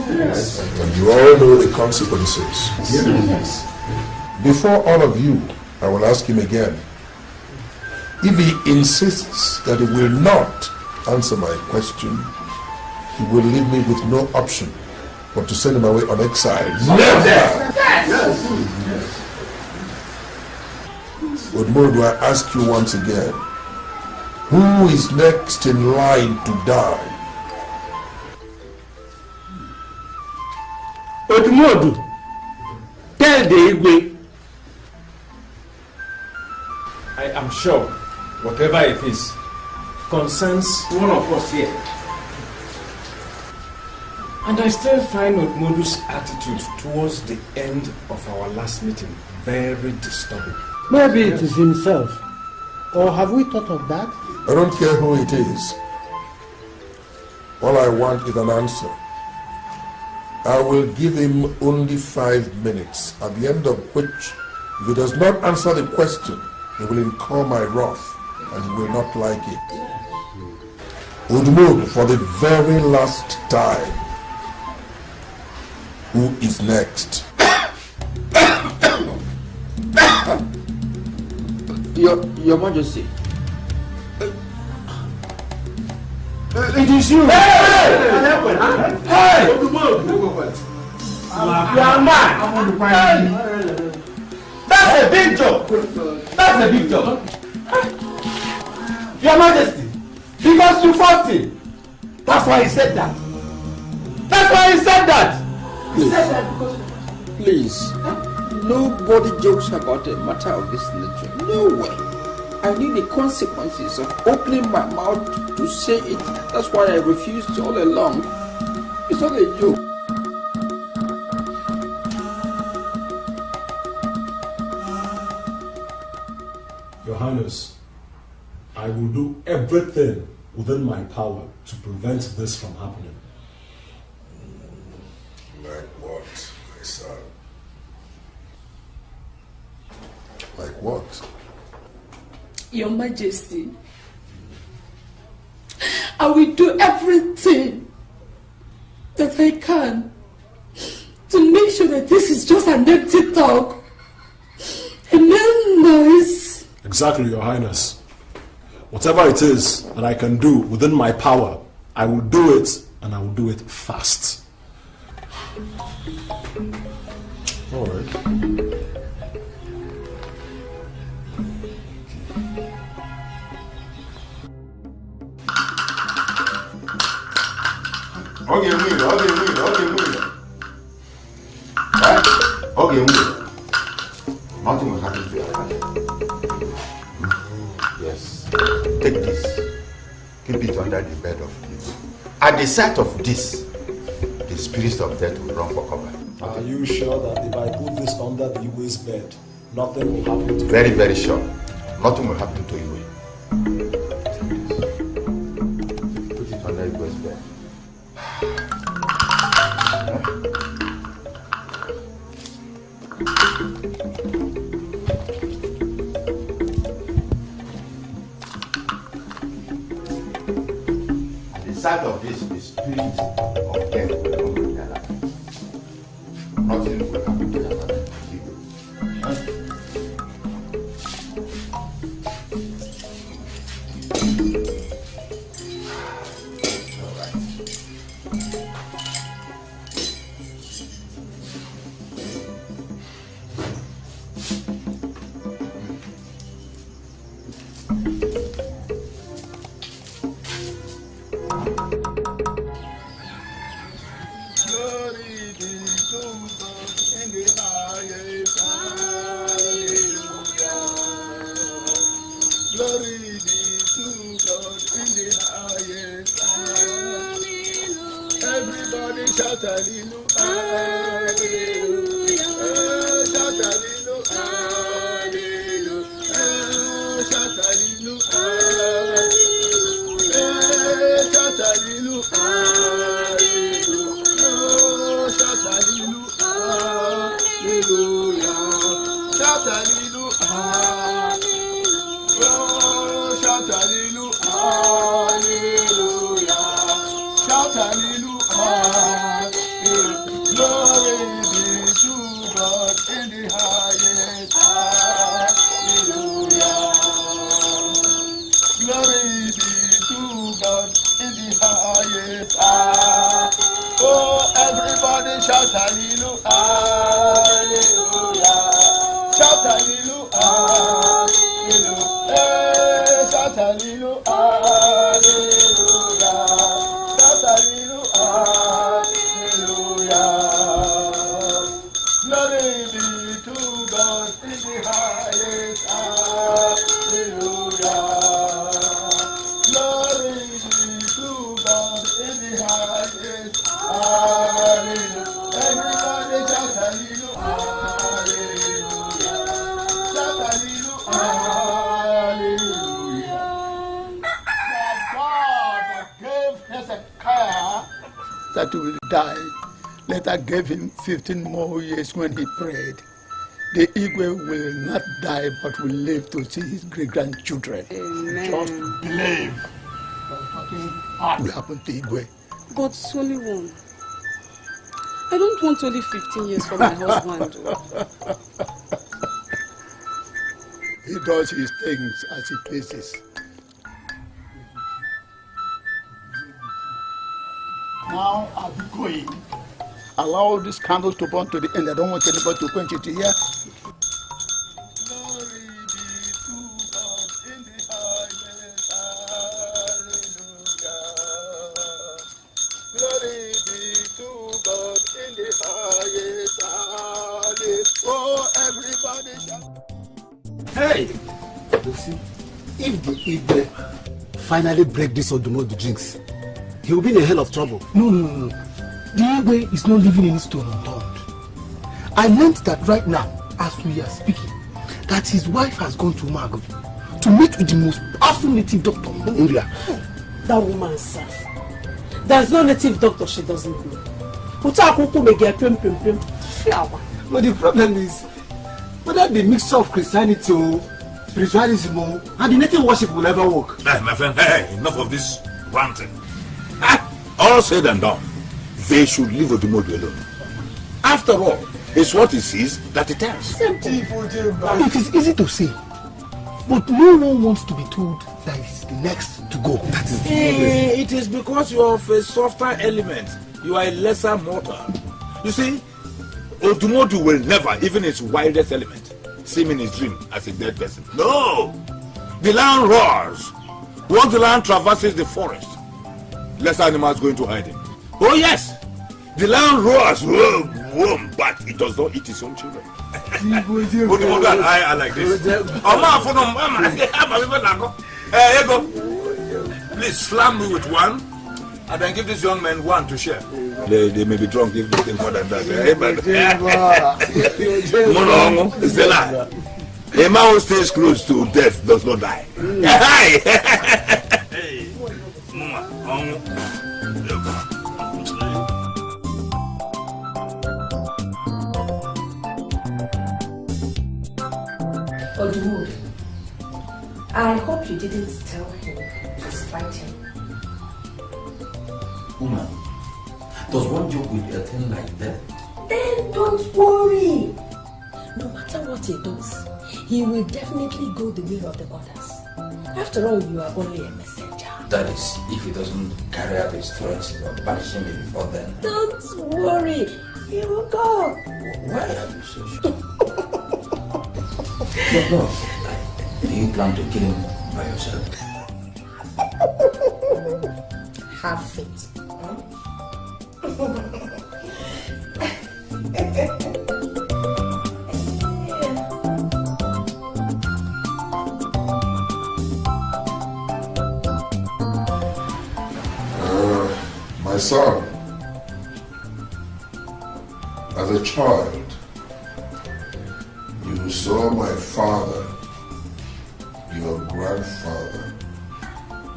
Yes. And you all know the consequences. Yes. Before all of you, I will ask him again. If he insists that he will not answer my question, he will leave me with no option but to send him away on exile. Never! Odmod, do I ask you once again, who is next in line to die? Odmod, tell the Igwe. I am sure whatever it is concerns one of us here. And I still find Ogmodu's attitude towards the end of our last meeting very disturbing. Maybe it is himself. Or have we thought of that? I don't care who it is. All I want is an answer. I will give him only 5 minutes, at the end of which, if he does not answer the question, he will incur my wrath, and he will not like it. Udmud, for the very last time, who is next? Your Majesty. It is you! Hey! You are mad! That's a big job! That's a big job! Your Majesty, because you fought him. That's why he said that. That's why he said that! Please, nobody jokes about a matter of this nature. No way. I knew the consequences of opening my mouth to say it. That's why I refused all along. It's not a joke. Your Highness, I will do everything within my power to prevent this from happening. Like what, my son? Like what? Your Majesty, I will do everything that I can to make sure that this is just an empty talk, a mere noise. Exactly, Your Highness. Whatever it is that I can do within my power, I will do it, and I will do it fast. All right. Okay, nothing will happen to your father. Yes. Take this. Keep it under the bed of evil. At the sight of this, the spirits of death will run for cover. Are you sure that if I put this under the Iwe's bed, nothing will happen to Very, very sure. Nothing will happen to you. Put it under Iwe's bed. Sight of this, the spirit of death will come in their life. Nothing will happen to their father. Glory be to God in the highest. that he will die, later gave him 15 more years when he prayed. The Igwe will not die but will live to see his great-grandchildren. Amen. Just believe that nothing bad will happen to Igwe. But it's only one. I don't want only 15 years for my husband. He does his things as he pleases. Now I'll be going. Allow this candle to burn to the end. I don't want anybody to quench it here. Glory be to God in the highest. Oh, everybody shout. Hey! You see, if the Igwe finally break this Odumodu jinx, he will be in a hell of trouble. No. The Igwe is not leaving any stone unturned. I learned that right now, as we are speaking, that his wife has gone to Mago to meet with the most powerful native doctor in the area. That woman self. There's no native doctor she doesn't know. But the problem is, whether the mixture of Christianity or spiritualism and the native worship will never work. Hey, my friend, hey, enough of this ranting. All said and done, they should leave Odumodu alone. After all, it's what he sees that he tells. It is easy to say, but no one wants to be told that he's the next to go. That is the problem. It is because you are of a softer element. You are a lesser mortal. You see, Odumodu will never, even his wildest element, see him in his dream as a dead person. No! The lion roars. Once the lion traverses the forest, lesser animals go into hiding. Oh yes! The lion roars, but it does not eat its own children. Odumodu and I are like this. Hey, Ego, please slam me with one, and then give this young man one to share. They may be drunk if they think more than that. Mono is the lie. A man who stays close to death does not die. Odumodu, I hope you didn't tell him to spite him. Woman, does one joke with a thing like that? Then don't worry. No matter what he does, he will definitely go the way of the others. After all, you are only a messenger. That is, if he doesn't carry out his threats or banishing me before then. Don't worry, he will go. Why are you so sure? No. Do you plan to kill him by yourself? Have faith. My son, as a child, you saw my father, your grandfather,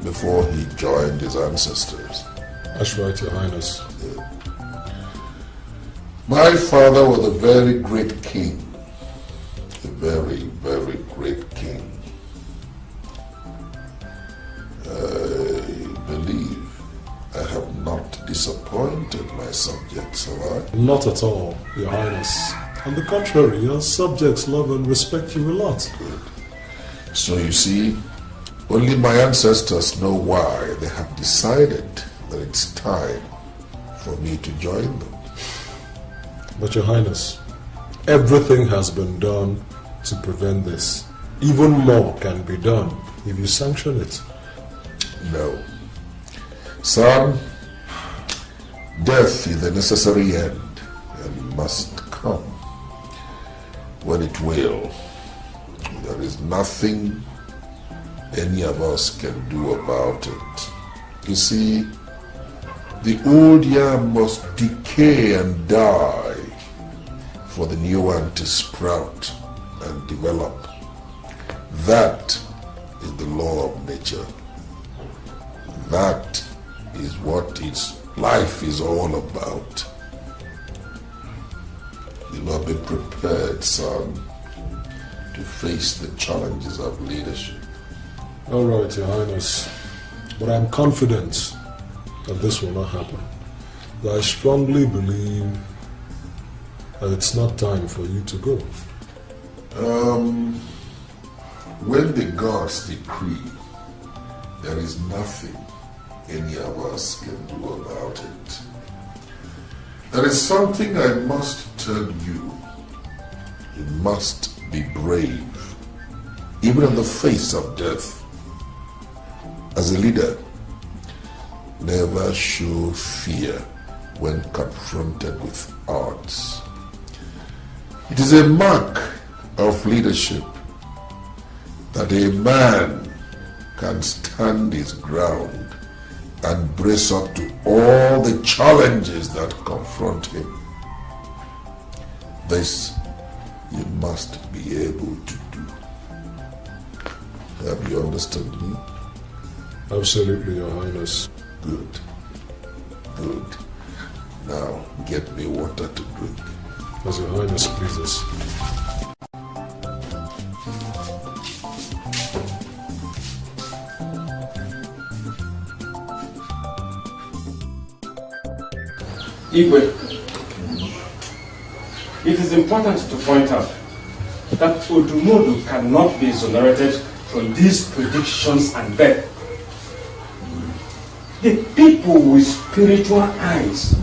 before he joined his ancestors. That's right, Your Highness. My father was a very great king. A very, very great king. I believe I have not disappointed my subjects, have I? Not at all, Your Highness. On the contrary, your subjects love and respect you a lot. Good. So you see, only my ancestors know why they have decided that it's time for me to join them. But Your Highness, everything has been done to prevent this. Even more can be done if you sanction it. No. Son, death is the necessary end and must come. When it will, there is nothing any of us can do about it. You see, the old yam must decay and die for the new one to sprout and develop. That is the law of nature. That is what is life is all about. You have been prepared, son, to face the challenges of leadership. All right, Your Highness. But I'm confident that this will not happen. I strongly believe that it's not time for you to go. When the gods decree, there is nothing any of us can do about it. There is something I must tell you. You must be brave, even in the face of death. As a leader, never show fear when confronted with odds. It is a mark of leadership that a man can stand his ground and brace up to all the challenges that confront him. This you must be able to do. Have you understood me? Absolutely, Your Highness. Good. Good. Now, get me water to drink. As Your Highness pleases. Igwe, it is important to point out that Odumodu cannot be exonerated from these predictions and death. The people with spiritual eyes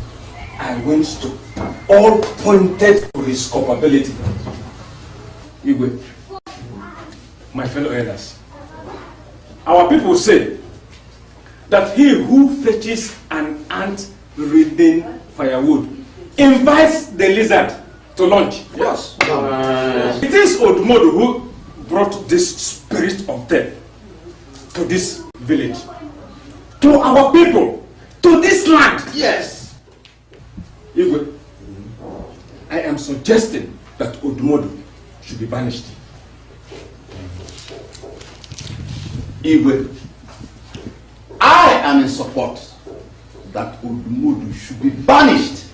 I went to all pointed to his culpability. Igwe, my fellow elders, our people say that he who fetches an ant-ridden firewood invites the lizard to lunch. Yes. It is Odumodu who brought this spirit of death to this village, to our people, to this land. Yes. Igwe, I am suggesting that Odumodu should be banished. Igwe, I am in support that Odumodu should be banished.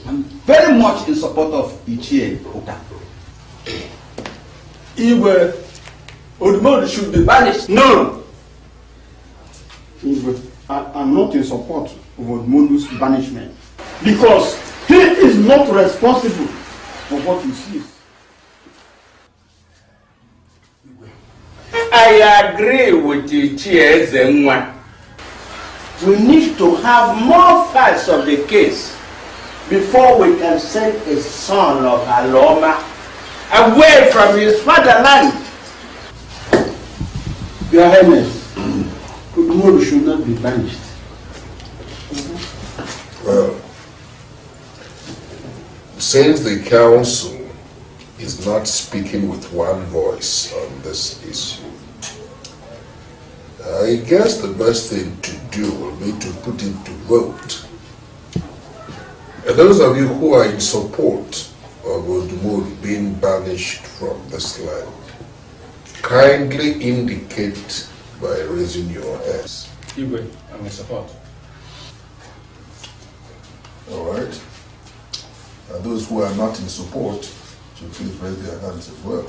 I'm very much in support of Ichie Oka. Igwe, Odumodu should be banished. No! Igwe, I'm not in support of Odumodu's banishment. Because he is not responsible for what he sees. I agree with Ichie Zenwa. We need to have more facts of the case before we can send a son of Aloma away from his fatherland. Your Highness, Odumodu should not be banished. Well, since the council is not speaking with one voice on this issue, I guess the best thing to do will be to put it to vote. And those of you who are in support of Odumodu being banished from this land, kindly indicate by raising your hands. Igwe, I'm in support. All right. And those who are not in support should please raise their hands as well.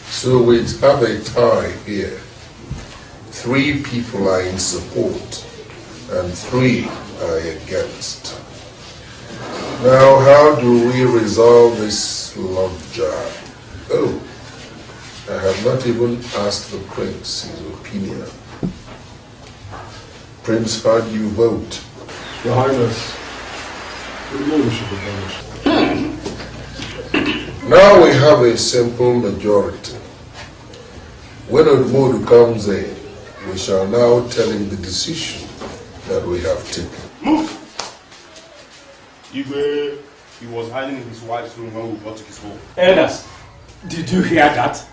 So we have a tie here. 3 people are in support and 3 are against. Now, how do we resolve this logjam? Oh, I have not even asked the prince his opinion. Prince, how do you vote? Your Highness, Odumodu should be banished. Now we have a simple majority. When Odumodu comes in, we shall now tell him the decision that we have taken. Move! Igwe, he was hiding in his wife's room when we got to his home. Elders, did you hear that?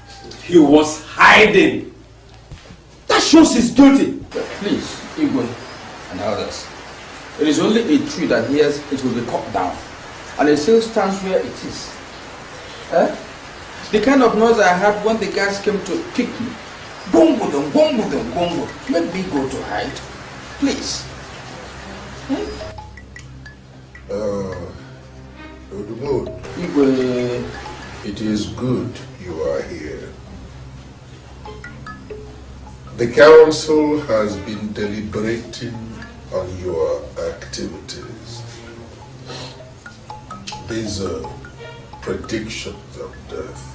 He was hiding. That shows his guilty. Please, Igwe and others, it is only a tree that hears it will be cut down, and it still stands where it is. The kind of noise I heard when the guys came to pick me Gongo. Let me go to hide. Please. It is good you are here. The council has been deliberating on your activities. These are predictions of death.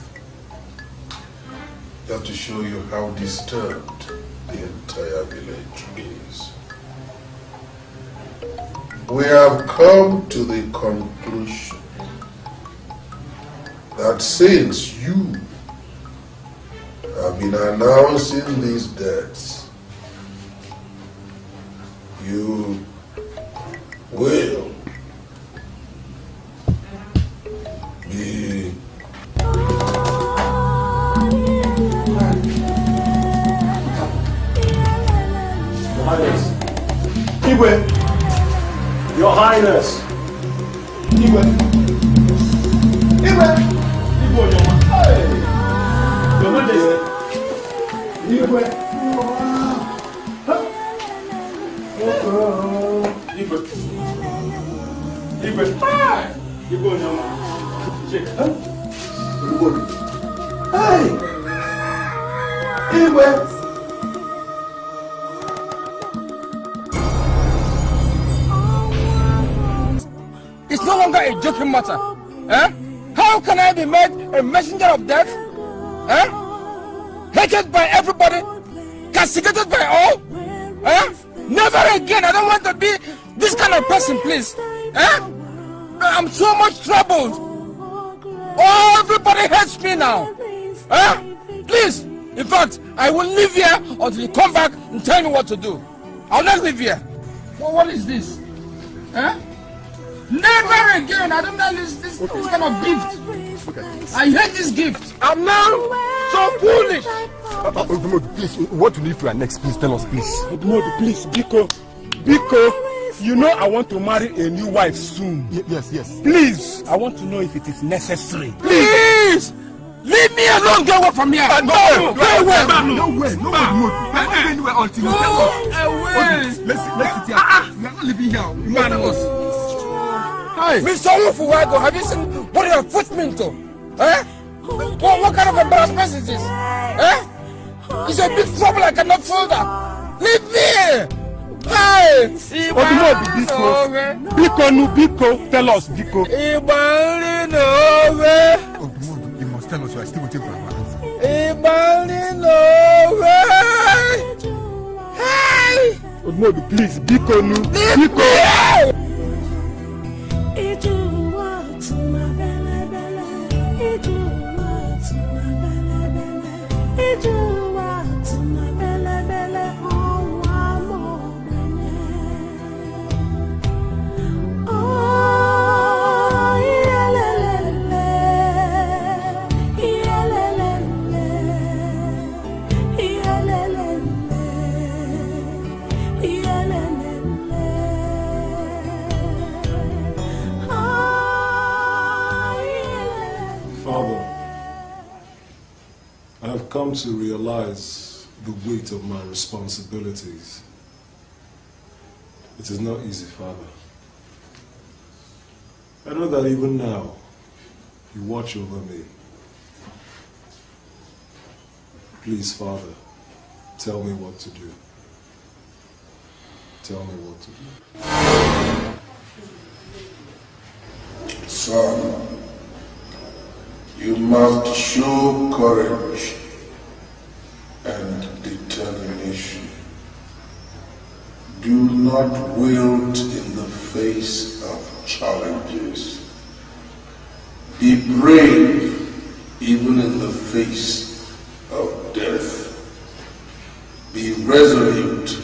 Just to show you how disturbed the entire village is. We have come to the conclusion that since you have been announcing these deaths, you will be Igwe, Your Highness. Igwe, hey, Your Majesty. Igwe, It's no longer a joking matter. How can I be made a messenger of death? Hated by everybody, castigated by all? Never again. I don't want to be this kind of person, please. I'm so much troubled. Oh, everybody hates me now. Please, in fact, I will live here until you come back and tell me what to do. I'll not live here. Well, what is this? Never again. I don't know this kind of gift. I hate this gift. I'm now so foolish. Please, what to leave for next? Please tell us, please. Please, Biko, you know I want to marry a new wife soon. Yes. Please, I want to know if it is necessary. Please! Leave me alone, get away from here! No way! Anywhere until you tell us. Let's sit here. We are not living here. You must tell us. Hey. Mr. Ufuwago, have you seen what you have put me into? What kind of embarrassment is this? It's a big trouble I cannot shoulder. Leave me! Hey! Biko, tell us, Biko. You must tell us you are still waiting for our answer. Hey! Please, Biko. I've come to realize the weight of my responsibilities. It is not easy, Father. I know that even now, you watch over me. Please, Father, tell me what to do. Tell me what to do. Son, you must show courage and determination. Do not wilt in the face of challenges. Be brave even in the face of death. Be resolute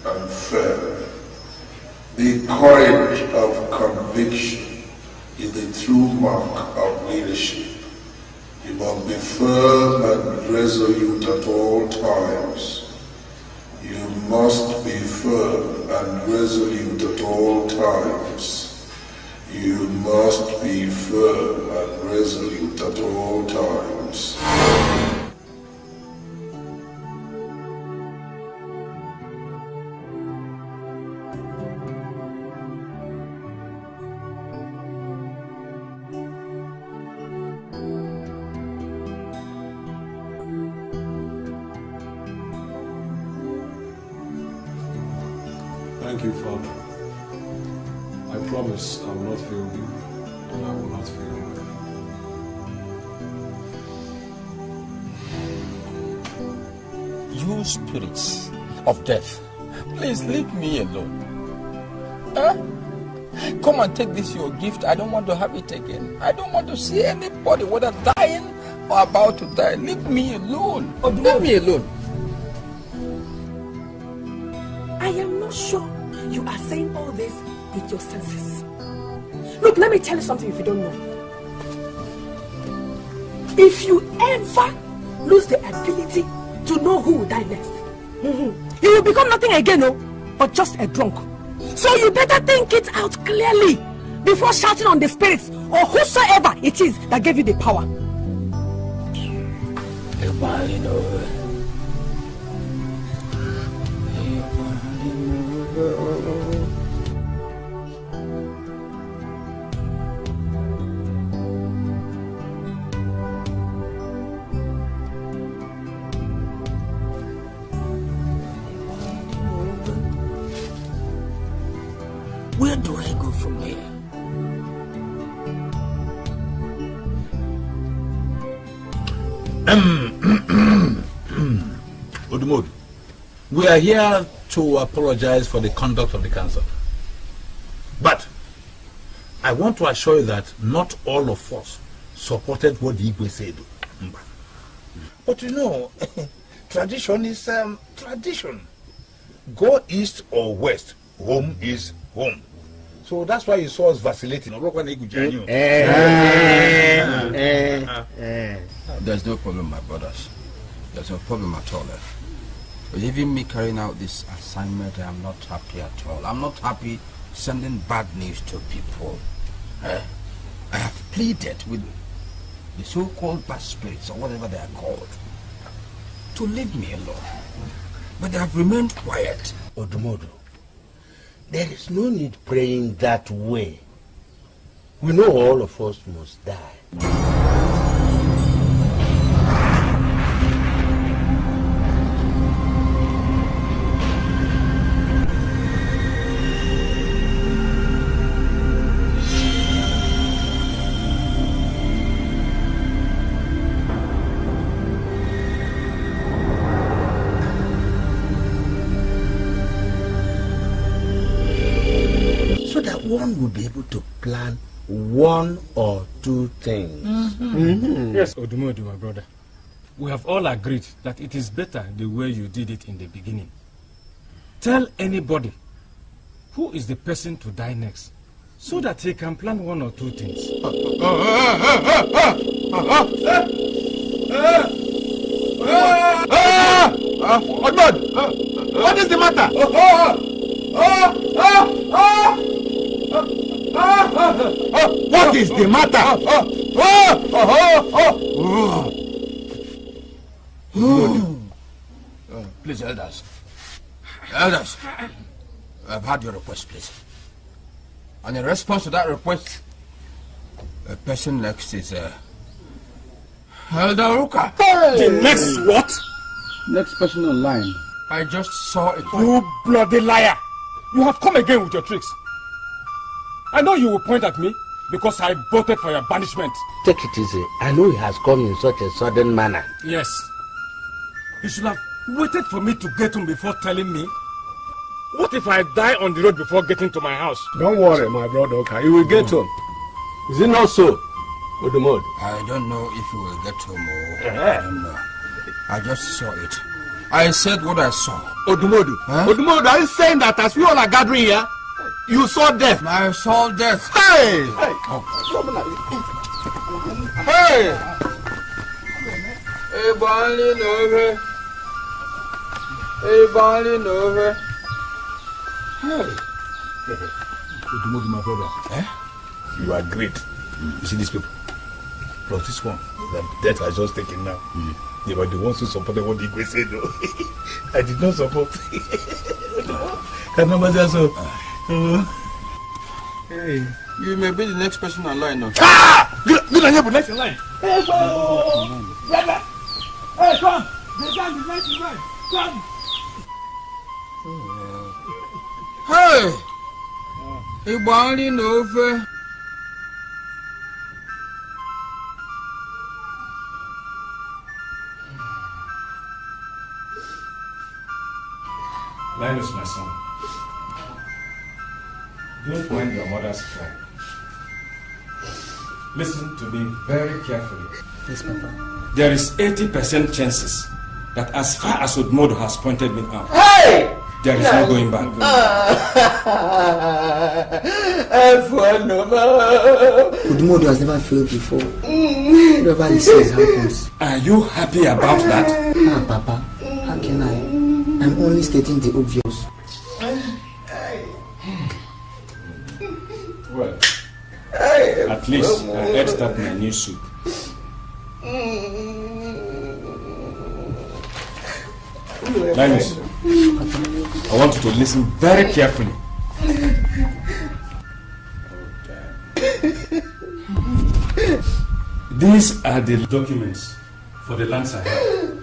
and firm. The courage of conviction is the true mark of leadership. You must be firm and resolute at all times. You must be firm and resolute at all times. You must be firm and resolute at all times. Thank you, Father. I promise I will not fail you, and I will not fail You spirits of death, please leave me alone. Huh? Come and take this your gift. I don't want to have it again. I don't want to see anybody, whether dying or about to die. Leave me alone. Leave me alone. I am not sure you are saying all this with your senses. Look, let me tell you something if you don't know. If you ever lose the ability to know who will die next, you will become nothing again, no, but just a drunk. So you better think it out clearly before shouting on the spirits or whosoever it is that gave you the power. Where do I go from here? Odumodu, we are here to apologize for the conduct of the council. But I want to assure you that not all of us supported what the Igwe said. But you know, tradition is tradition. Go east or west, home is home. So that's why you saw us vacillating. There's no problem, my brothers. There's no problem at all. But even me carrying out this assignment, I'm not happy at all. I'm not happy sending bad news to people. I have pleaded with the so-called bad spirits, or whatever they are called, to leave me alone. But they have remained quiet. Odumodu, there is no need praying that way. We know all of us must die. One will be able to plan one or two things. Yes, Odumodu, my brother. We have all agreed that it is better the way you did it in the beginning. Tell anybody who is the person to die next, so that he can plan one or two things. Odumodu, what is the matter? What is the matter? Please, elders. Elders, I've had your request, please. And in response to that request, the person next is Elder Ruka. The next what? Next person online. I just saw it. You bloody liar! You have come again with your tricks. I know you will point at me because I voted for your banishment. Take it easy. I know he has come in such a sudden manner. Yes. You should have waited for me to get home before telling me. What if I die on the road before getting to my house? Don't worry, my brother. Okay, you will get home. Is it not so, Odumodu? I don't know if you will get home or I don't know. I just saw it. I said what I saw. Odumodu, Odumodu, are you saying that as we all are gathering here, you saw death? I saw death. Hey! Hey! Hey, Barney, over. Hey, Barney, over. Hey. Odumodu, my brother. You are great. You see these people? Plus this one, the death I just taken now. They were the ones who supported what the Igwe said, though. I did not support. Can nobody also? Hey, you may be the next person online now. You don't have next in line. Hey, brother! Hey, come! The next in line. Come! Hey! Loco Efe. Linus, my son, don't mind your mother's cry. Listen to me very carefully. Yes, Papa. There is 80% chances that as far as Udmodo has pointed me out, hey! There is no going back. Udmodo has never failed before. Whatever he says happens. Are you happy about that? Ah, Papa, how can I? I'm only stating the obvious. Well, at least I ate that my new soup. Linus, I want you to listen very carefully. These are the documents for the lands I have.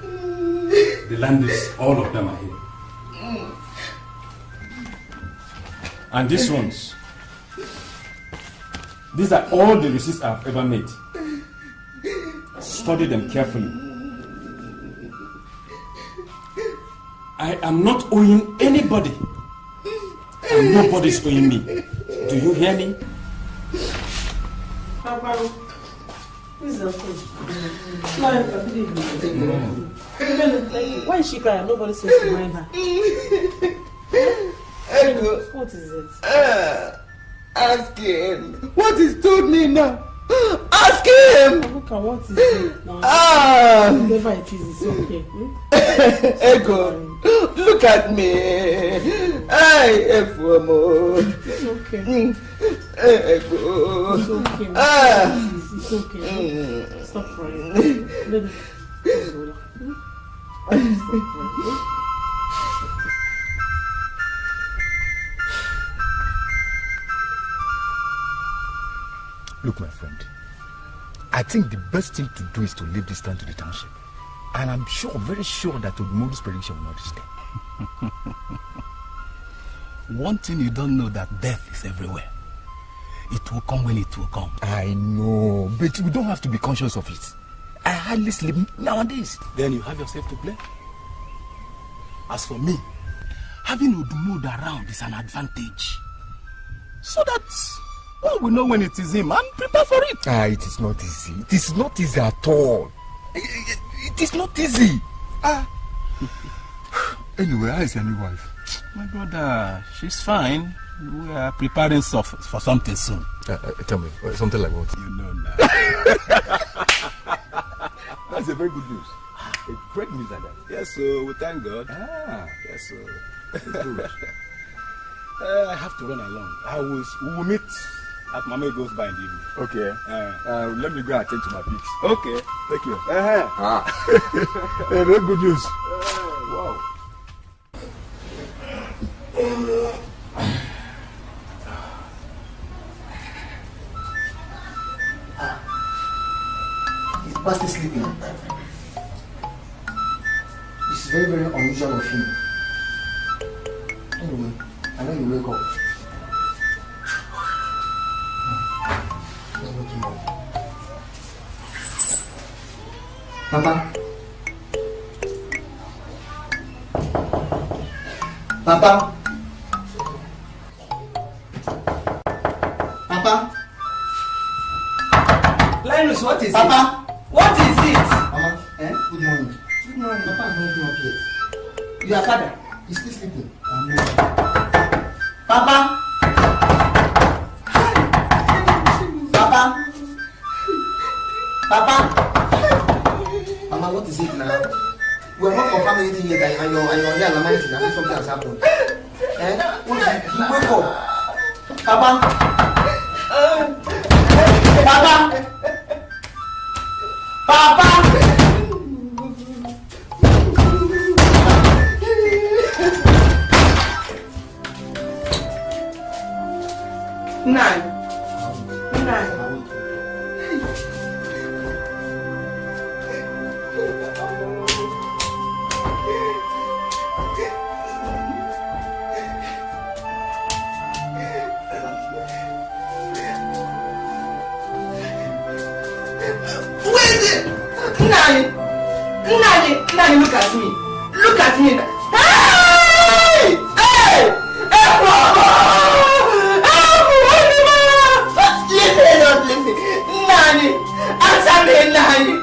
The land is, all of them are here. And these ones, these are all the receipts I've ever made. Study them carefully. I am not owing anybody, and nobody is owing me. Do you hear me? Papa, this is a fish. Why is she crying? Nobody says to mind her. What is it? Ask him. What is told me now? Ask him. Look at what is it now. Whatever it is, it's okay. Ego, look at me. It's okay. Ego. It's okay. It's okay. Stop crying. Let me. Stop crying. Look, my friend, I think the best thing to do is to leave this land to the township. And I'm sure, very sure that Udmodo's prediction will not reach them. One thing you don't know, that death is everywhere. It will come when it will come. I know, but we don't have to be conscious of it. I hardly sleep nowadays. Then you have yourself to blame. As for me, having Udmodo around is an advantage. So that well, we know when it is him and prepare for it. It is not easy. It is not easy at all. It is not easy. Anyway, how is your new wife? My brother, she's fine. We are preparing for something soon. Tell me, something like what? You know now. That's a very good news. A great news like that. Yes, so we thank God. Yes, so good. I have to run along. We will meet at Mama goes by in the evening. Okay. Let me go and attend to my pigs. Okay. Thank you. Very good news. Wow. He's past sleeping. This is very, very unusual of him. Anyway, I know you wake up. Let's wake him up. Papa. Papa. Papa. Linus, what is Papa. it? What is it? Mama, good morning. Good morning. Papa has not been up yet. Your father, he's still sleeping. Papa. Papa. Papa. Mama, what is it now? We are not confirming anything yet, and you're here lamenting that something has happened. What is it? You wake up. Papa. Papa. Papa. 9. 9. Nani, look at me. Look at me. Hey! Hey! Leave me. Nani, answer me, Nani.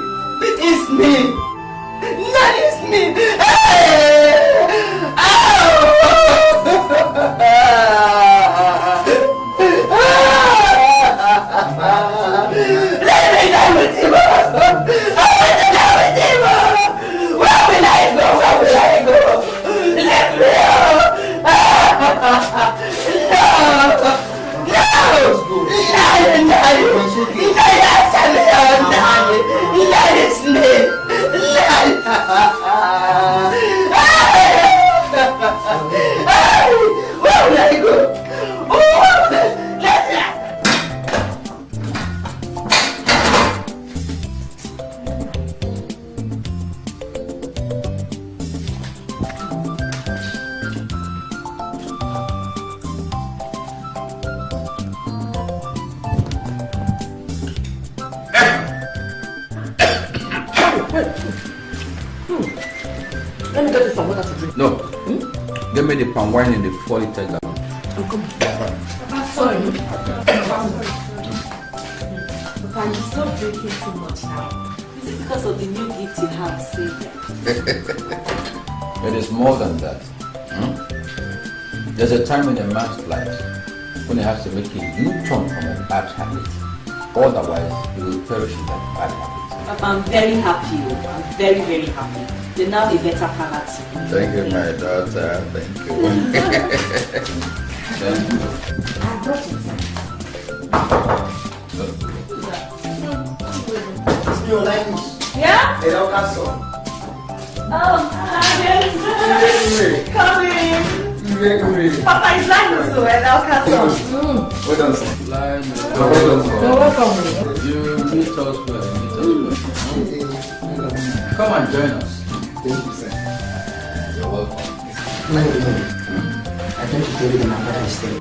It's me. Nani, it's me. Hey! Let me die with him. I want to die with him. Where will I go? Where will I go? Let me go. Where will I go? Let me get you some water to drink. No. Give me the palm wine in the 4 liter gallon. I'm sorry. Papa, you stop drinking too much now. Is it because of the new gift you have saved? It is more than that. There's a time in a man's life when he has to make a U-turn from a bad habit. Otherwise, he will perish in that bad habit. Papa, I'm very happy. I'm very, very happy. You're now a better father too. Thank you, my daughter. Thank you. Thank you. I brought it. It's me, Linus. Yeah? Edochie son. Oh, yes. Come in. Papa is Linus, so Edochie son. Well done, sir. Linus. You're welcome. You meet us well. Come and join us. Thank you, sir. You're welcome. I came to tell you that my father is dead.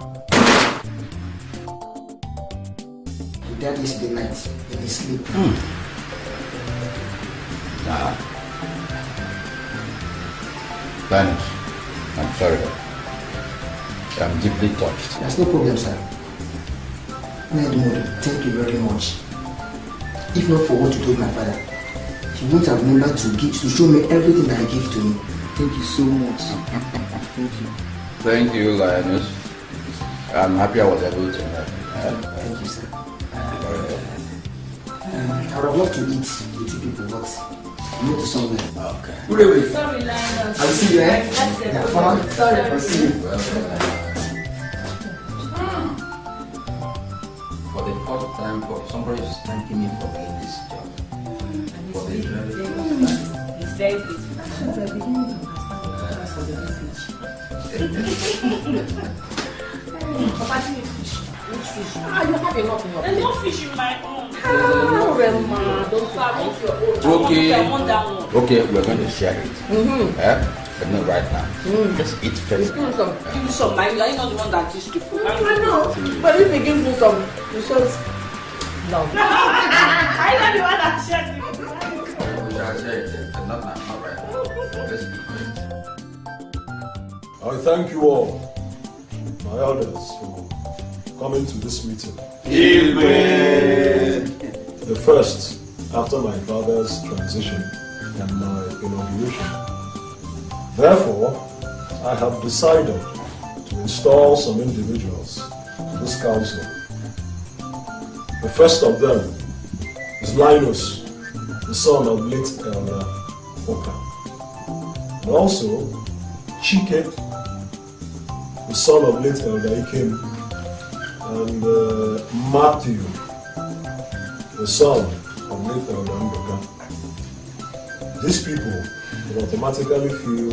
He died yesterday night in his sleep. Linus, I'm sorry. I'm deeply touched. There's no problem, sir. Thank you very much. If not for what you told my father, he wouldn't have remembered to show me everything that he gave to me. Thank you so much. Thank you. Thank you, Linus. I'm happy I was able to help. Thank you, sir. I would have loved to eat with you people, but I'm not somewhere. Okay. Sorry, Linus. I'll see you, eh? Yeah, fun. Sorry. I'll see you. For the first time, somebody is thanking me for doing this job. For the It's very beautiful. Papa, do you fish? Which fish? You have enough in your plate. There's no fish in my own. Don't Okay. Okay, we're going to share it. But not right now. Just eat first. Give me some. Are you not the one that is the food? I know. But if you give me some, you just no. I'm not the one that shared it. We shall share it. But not now. Not right now. Let's eat first. I thank you all, my elders, for coming to this meeting. Amen. The first after my father's transition and my inauguration. Therefore, I have decided to install some individuals to this council. The first of them is Linus, the son of late Elder Oka. And also, Chike, the son of late Elder Ikem, and Matthew, the son of late Elder Mboka. These people will automatically fill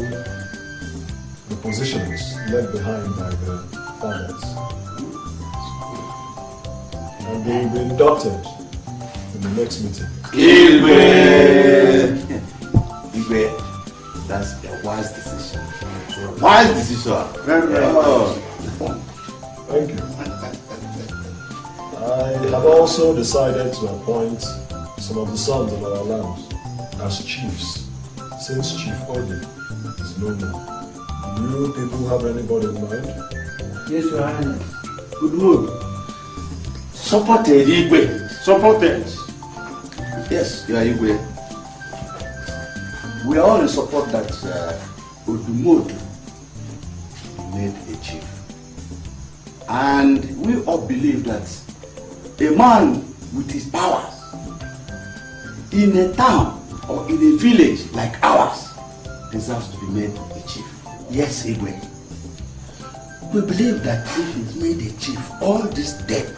the positions left behind by the fathers. And they will be inducted in the next meeting. Amen. That's a wise decision. Wise decision. Thank you. I have also decided to appoint some of the sons of our land as chiefs since Chief Ogi is no more, do you people have anybody in mind? Yes, Your Highness. Good mood. Supported Igwe. Supported. Yes, you are Igwe. We are all in support that Odumod made a chief. And we all believe that a man with his powers in a town or in a village like ours deserves to be made a chief. Yes, Igwe. We believe that if he's made a chief, all this dead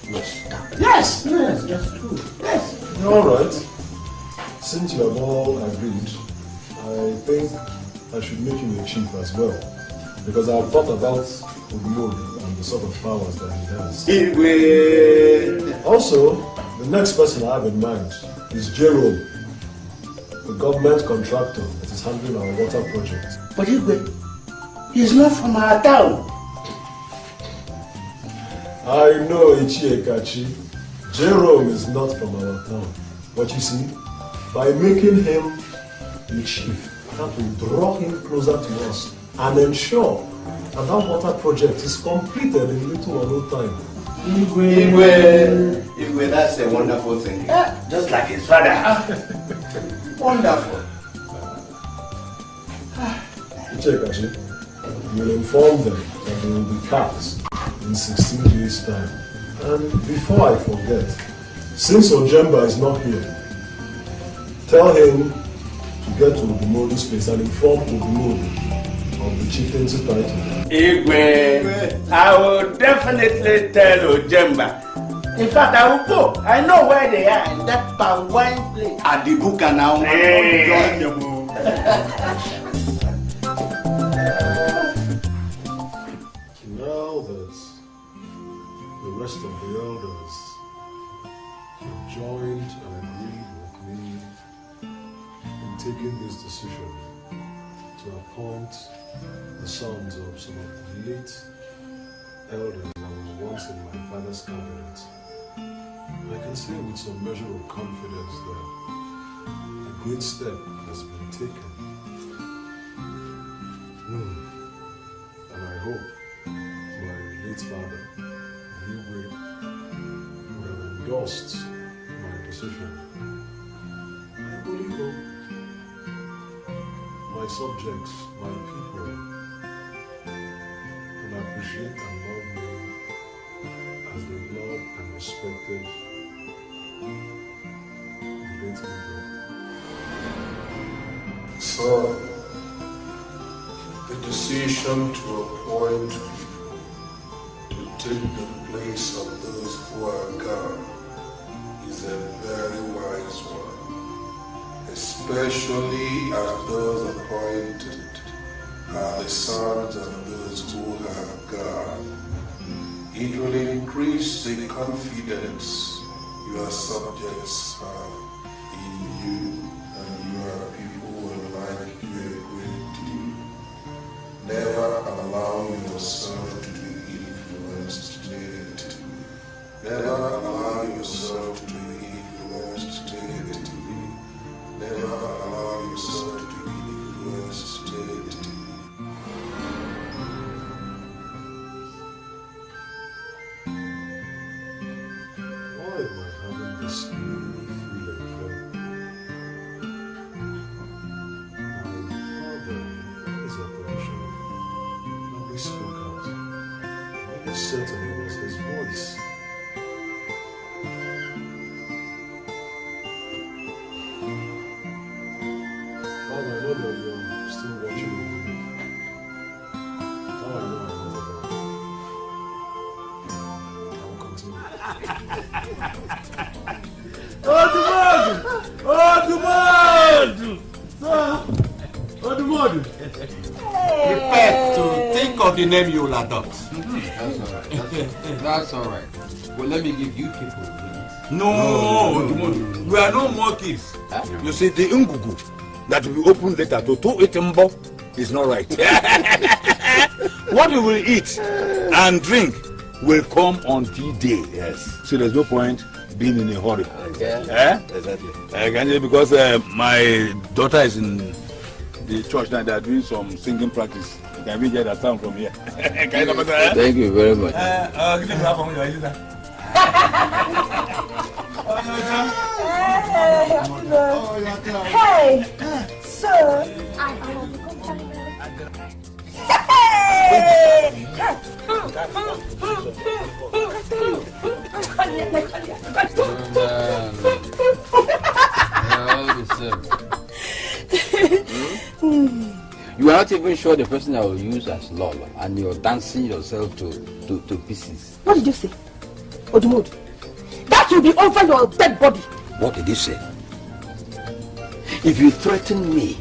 will stop. Yes, that's true. Yes. All right. Since you have all agreed, I think I should make him a chief as well. Because I've thought about Odumodi and the sort of powers that he has. Igwe. Also, the next person I have in mind is Jerome, the government contractor that is handling our water project. But Igwe, he's not from our town. I know, Ichiekachi. Jerome is not from our town. But you see, by making him the chief, that will draw him closer to us and ensure that that water project is completed in little or no time. Igwe, that's a wonderful thing. Just like his father. Wonderful. Ichiekachi, you will inform them that they will be cast in 16 days' time. And before I forget, since Ojemba is not here, tell him to get to Odumodi's place and inform Odumodi of the chieftaincy title. Igwe, I will definitely tell Ojemba. In fact, I will go. I know where they are, in that palm wine place. At the buka now. Now that the rest of the elders have joined and agreed with me in taking this decision to appoint the sons of some of the late elders that was once in my father's cabinet, I can say with some measure of confidence that a great step has been taken. And I hope my late father, Igwe, would have endorsed my decision. I only hope my subjects, my people, will appreciate and love me as they love and respected the late Igwe. So, the decision to appoint to take the place of those who are gone is a very wise one, especially as those appointed are the sons of those who have gone. It will increase the confidence your subjects have in you, and your people will like you a great deal. Never allow yourself to be influenced negatively. Never allow yourself to be influenced negatively. Never allow yourself to be influenced negatively. Why am I having this feeling that my father, in his operation, nobody spoke out? Maybe certainly was his voice. Father, I know that you're still watching me. Now I know I'm not alone. I will continue. Odumodi! Prepare to think of the name you will adopt. That's all right. Well, let me give you people names. No, Odumodi. We are no more kids. You see, the Ngugu that will be opened later to Itimbo is not right. What we will eat and drink will come on D-Day. Yes. So there's no point being in a hurry. Okay. Exactly. Because my daughter is in the church now. They are doing some singing practice. Can we get that sound from here? Thank you very much. Hey, sir, I have become You are not even sure the person I will use as Lolo, and you're dancing yourself to pieces. What did you say? Odumod, that will be over your dead body. What did you say? If you threaten me,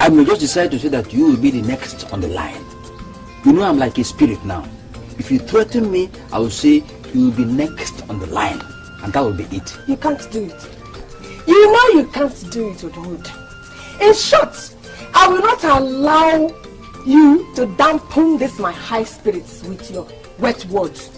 I may just decide to say that you will be the next on the line. You know I'm like a spirit now. If you threaten me, I will say you will be next on the line, and that will be it. You can't do it. You know you can't do it, Odumod. In short, I will not allow you to dampen this my high spirits with your wet words.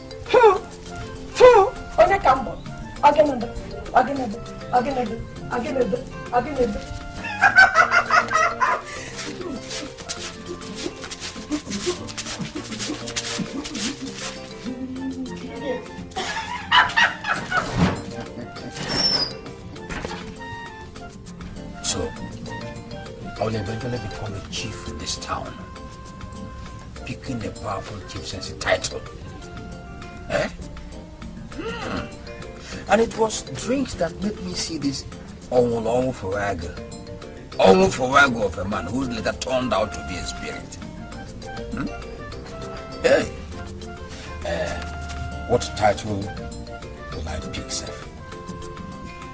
So, I will eventually become a chief in this town, picking the powerful chieftaincy title. And it was drinks that made me see this Onwul Fowago of a man who later turned out to be a spirit. Hey, what title will I pick, sir?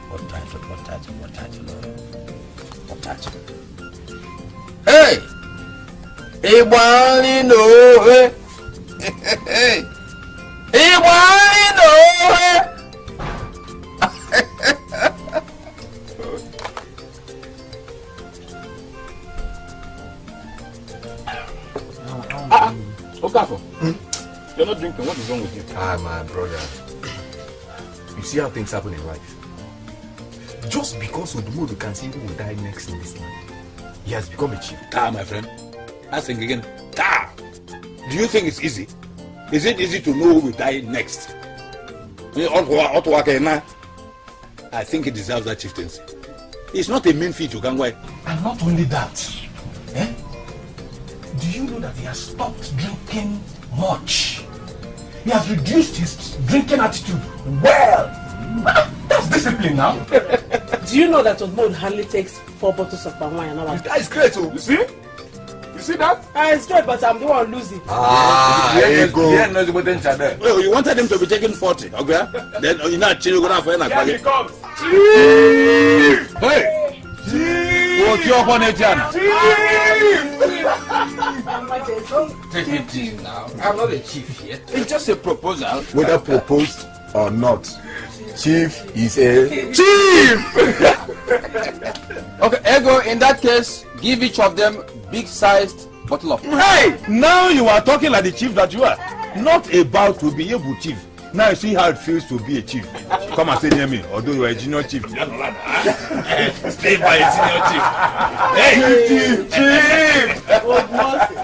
What title? Hey! Ibani no hey! Hey! Ibani no hey! Okafo, you're not drinking. What is wrong with you? My brother. You see how things happen in life. Just because Odumodu can see who will die next in this land, he has become a chief. My friend. I think again. Do you think it's easy? Is it easy to know who will die next? I think he deserves that chieftaincy. It's not a mean feat to Gangwai. And not only that, do you know that he has stopped drinking much? He has reduced his drinking attitude. Well, that's discipline now. Do you know that Odumod hardly takes 4 bottles of palm wine an hour? That is great, oh. You see? You see that? It's great, but I'm the one losing. You wanted him to be taking 40, okay? Then you're not chilling with that. Here he comes. Hey! What you up on it, Jan? Take it easy now. I'm not a chief yet. It's just a proposal. Whether proposed or not, chief is a chief! Okay, Ego, in that case, give each of them big-sized bottle of... Hey! Now you are talking like the chief that you are. Not about to be able chief. Now you see how it feels to be a chief. Come and stay near me, although you are a junior chief. Stay by a senior chief. Hey, chief!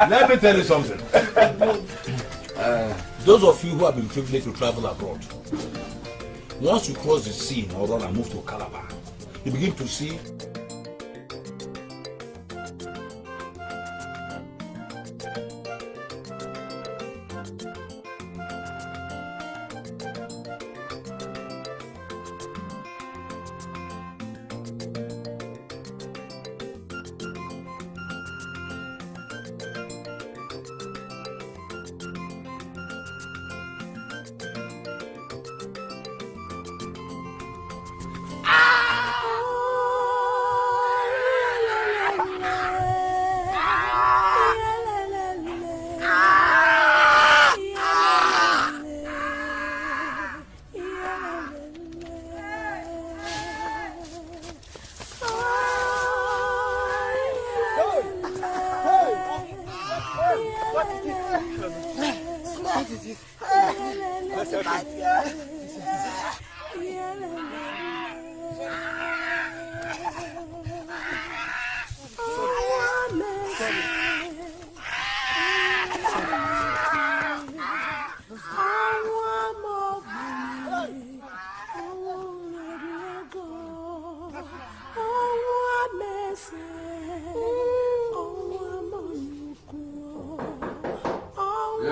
Let me tell you something. Those of you who have been privileged to travel abroad, once you cross the sea in Oron and move to Calabar, you begin to see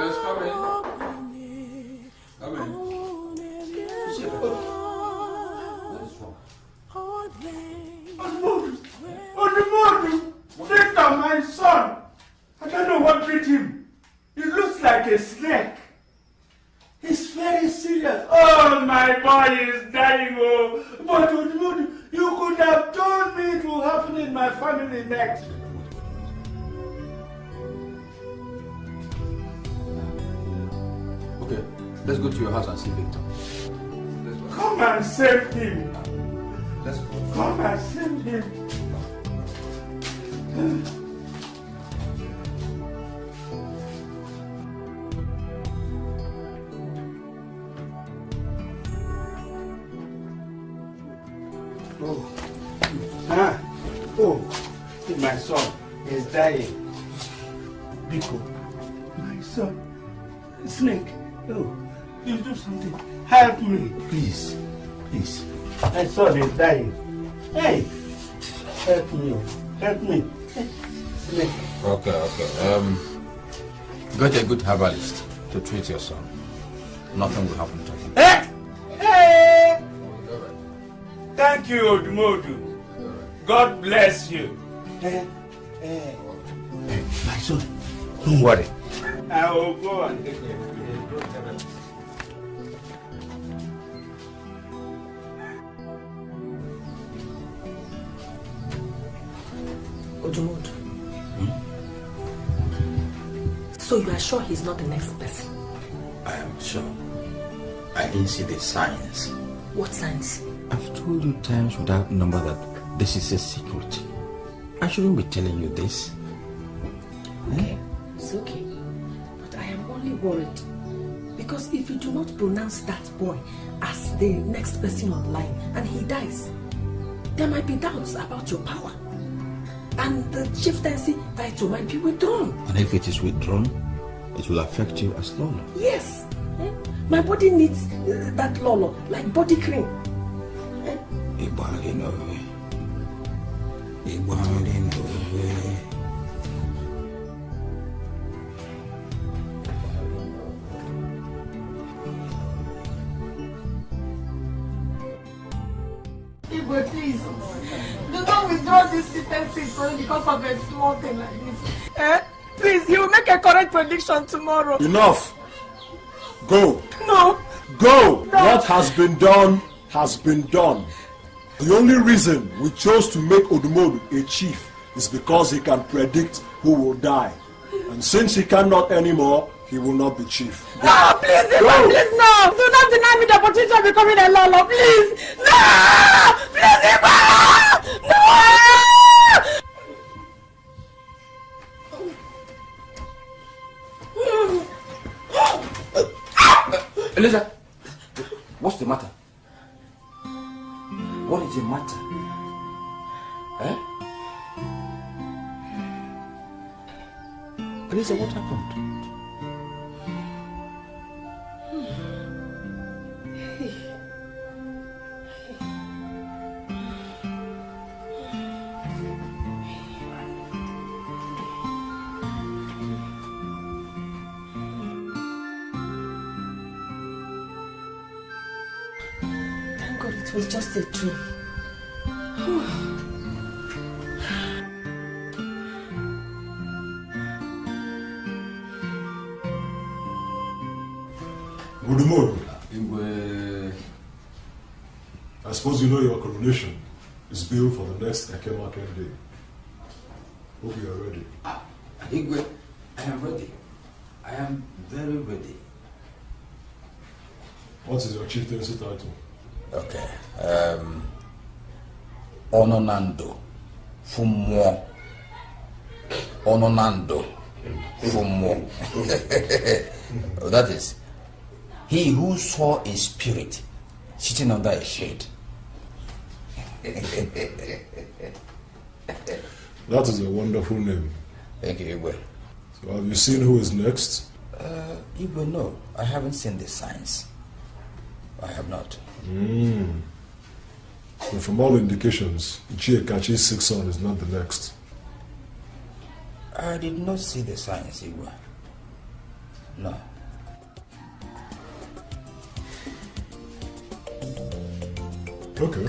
Yes, come in. Come in. Odumodu, Victor, my son. I don't know what beat him. He looks like a snake. He's very serious. Oh, my boy is dying. Oh, but Odumodu, you could have told me it will happen in my family next. Okay, let's go to your house and see Victor. Come and save him. Let's go. Come and save him. Oh, my son is dying. Biko, my son, Snake, oh, you do something. Help me. Please, please. My son is dying. Hey, help me. Help me. Snake. Okay. Get a good herbalist to treat your son. Nothing will happen to him. Hey! Thank you, Odumodu. God bless you. Hey, my son, don't worry. I will go and take care. Odumodu. So you are sure he's not the next person? I am sure. I didn't see the signs. What signs? I've told you times without number that this is a secret. I shouldn't be telling you this. Okay, it's okay. But I am only worried. Because if you do not pronounce that boy as the next person on line and he dies, there might be doubts about your power. And the chieftaincy title might be withdrawn. And if it is withdrawn, it will affect you as Lolo. Yes. My body needs that Lolo, like body cream. Igwe, please. Do not withdraw this chieftaincy because of a small thing like this. Please, you will make a correct prediction tomorrow. Enough. Go. No. Go. No. What has been done has been done. The only reason we chose to make Odumodu a chief is because he can predict who will die. And since he cannot anymore, he will not be chief. Go. No, please, Igwe, please, no. Do not deny me the opportunity of becoming a Lolo, please. No! Please, Igwe! No! Eliza, what's the matter? What is the matter? Eliza, what happened? It was just a dream. Odumodu. I suppose you know your coronation is billed for the next Eke Market Day. Hope you are ready. Igwe, I am ready. I am very ready. What is your chieftaincy title? Okay. Ononando Fumo. Ononando Fumo. That is, he who saw a spirit sitting under a shade. That is a wonderful name. Thank you, Igwe. So have you seen who is next? Igwe, no. I haven't seen the signs. I have not. But from all indications, Chiekachi's sixth son is not the next. I did not see the signs, Igwe. No. Okay.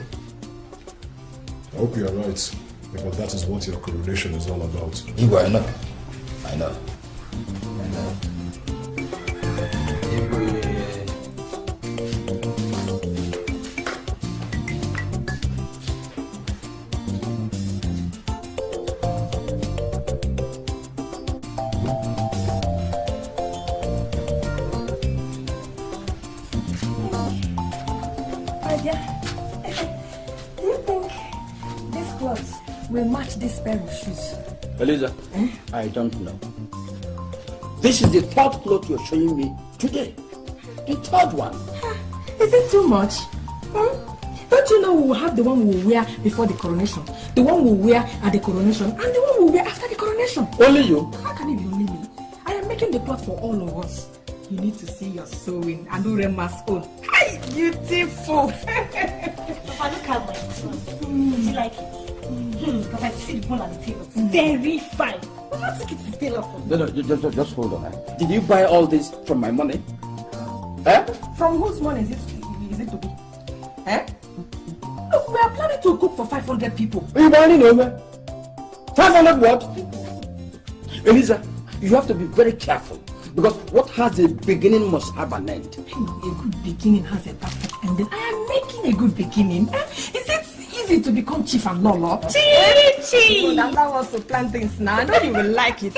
I hope you are right, because that is what your coronation is all about. Igwe, I know. I know. Will match this pair of shoes. Eliza, I don't know. This is the third cloth you're showing me today. The third one. Is it too much? Don't you know we will have the one we will wear before the coronation, the one we will wear at the coronation, and the one we will wear after the coronation? Only you? How can it be only me? I am making the cloth for all of us. You need to see your sewing and Urema's own. Hi, beautiful! Papa, look at my clothes. Do you like it? But I see the one on the table. Very fine. I'm not taking the tailor for me. No, just hold on. Did you buy all this from my money? From whose money is it to be? Look, we are planning to cook for 500 people. Are you buying over? 500 what? Eliza, you have to be very careful, because what has a beginning must have an end. A good beginning has a perfect ending. I am making a good beginning. Is it easy to become chief and lolo? Chief! Well, that was to plan things now. I know you will like it.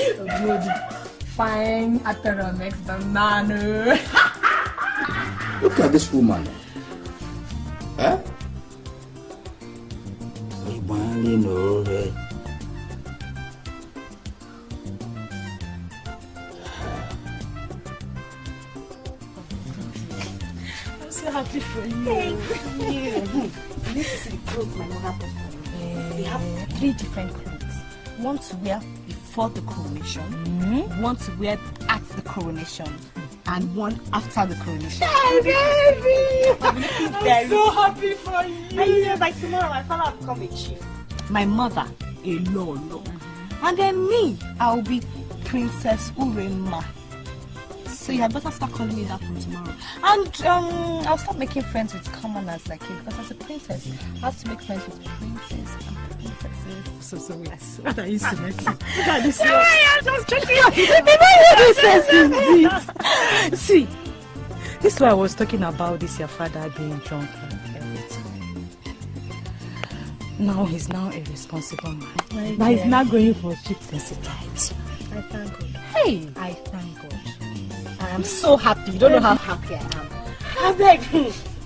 Chief! Fine, apparel makes the man. Look at this woman. We barely know her. I'm so happy for you. Thank you. This is the clothes my mother bought for me. We have 3 different clothes. One to wear before the coronation, one to wear at the coronation, and one after the coronation. Baby! I'm so happy for you. And you know, by tomorrow, my father will become a chief. My mother, a lolo. And then me, I'll be Princess Urema. So you had better start calling me that from tomorrow. And I'll start making friends with commoners like you, because as a princess, I have to make friends with princes and princesses. So wait. What are you cementing? Look at this. I'm just checking. See, this is why I was talking about this, your father being drunk and everything. Now he's now a responsible man. But he's not going for chieftaincy tithe. I thank God. Hey! I thank God. I am so happy. You don't know how happy I am. I beg.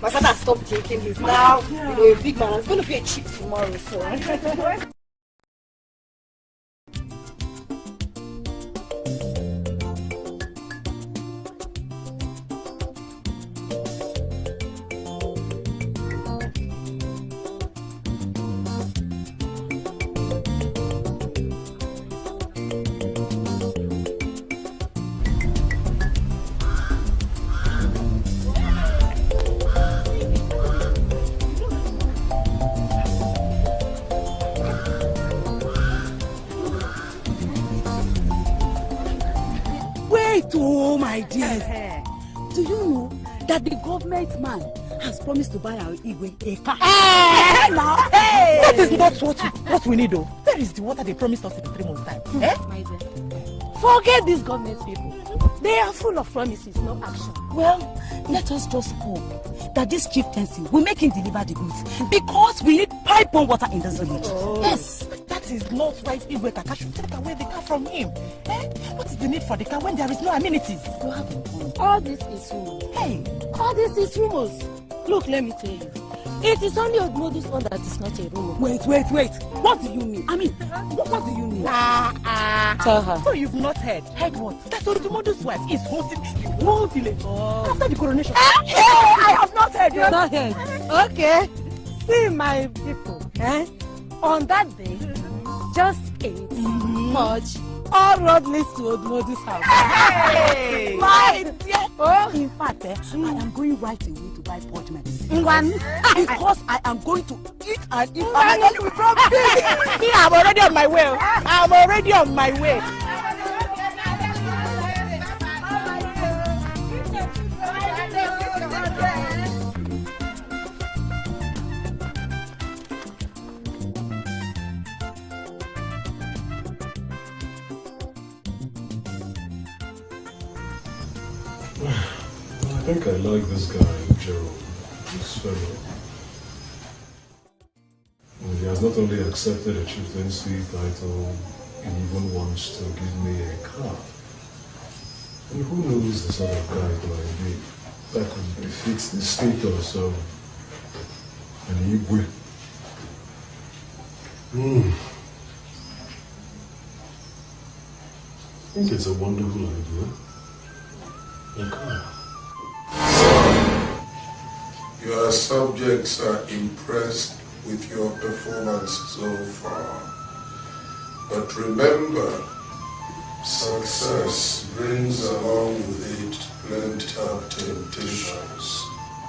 My father stopped drinking. He's now a big man. He's going to be a chief tomorrow. So. Oh my dears, do you know that the government man has promised to buy our Igwe a car? That is not what we need though. Where is the water they promised us in 3 months' time? Forget these government people. They are full of promises, no action. Well, let us just hope that this chieftaincy will make him deliver the goods, because we need pipe-borne water in this village. Yes, that is not why Igwe Kaka should take away the car from him. What is the need for the car when there is no amenities? All this is rumors. All this is rumors. Look, let me tell you. It is only Odmodu's one that is not a rumor. Wait. What do you mean? I mean, what do you mean? Tell her. So you've not heard? Heard what? That Odmodu's wife is hosting the whole village after the coronation. I have not heard. You have not heard. Okay. See, my people. On that day, just 8 much. All road leads to Odmodu's house. My dear. In fact, I am going right away to buy porch medicine. Because I am going to eat and eat and eat with property. I'm already on my way. I think I like this guy, Gerald. This fellow. And he has not only accepted a chieftaincy title, he even wants to give me a car. And who knows the sort of guy he might be that could befit the status of an Igwe. I think it's a wonderful idea. A car. Your subjects are impressed with your performance so far. But remember, success brings along with it plenty of temptations.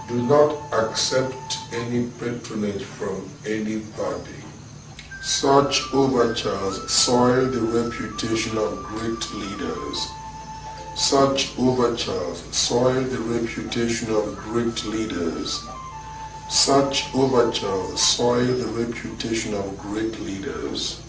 Do not accept any patronage from anybody. Such overtures soil the reputation of great leaders. Such overtures soil the reputation of great leaders. Such overtures soil the reputation of great leaders.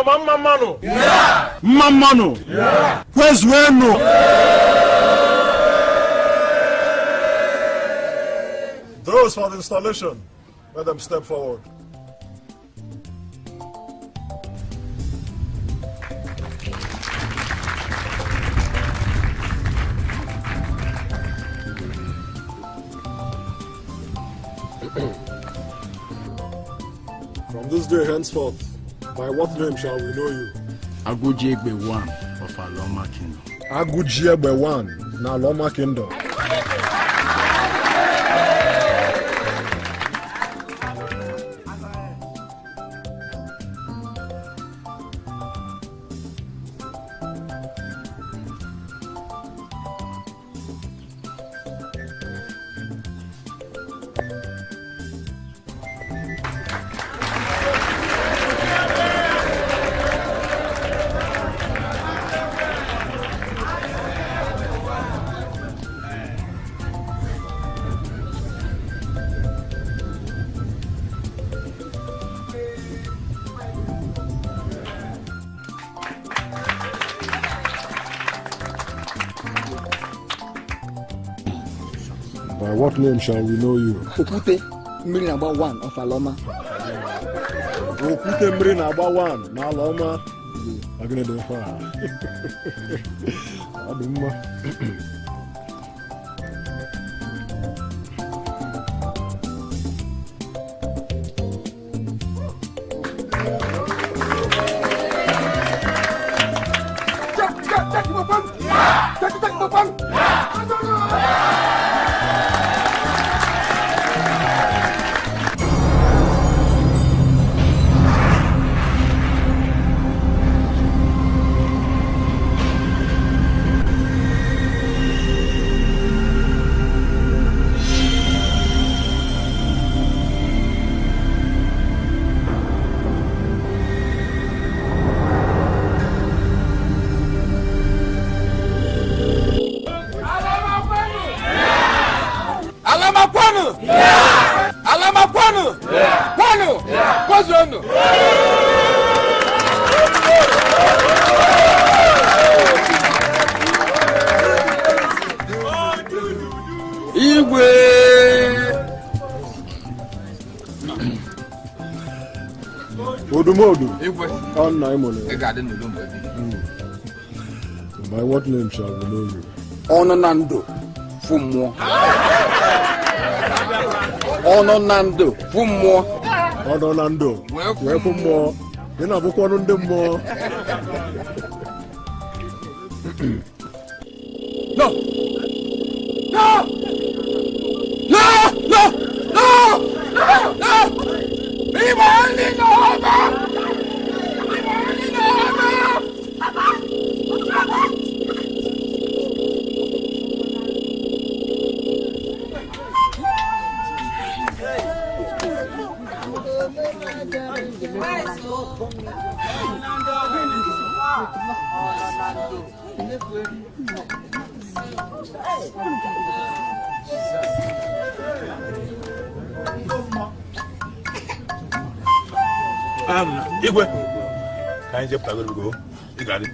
Mamano. Yeah. Mamano. Yeah. Where's Weno? Those for the installation, let them step forward. From this day henceforth, by what name shall we know you? Agujegbe 1 of Aloma Kingdom. Agujegbe 1 na Aloma Kingdom. By what name shall we know you? Okute mmiri na-agba 1 of Aloma. Okute mmiri na-agba 1 na Aloma. Agịnị dị mfe a. Ọ dị mma. By what name shall we know you? Ononando Fumo. Ononando Fumo. Ononando. Where Fumo? You know, book one on them more. No! No! No! No! No! No! No! Leave only no! Igwe, can I just go? You got it.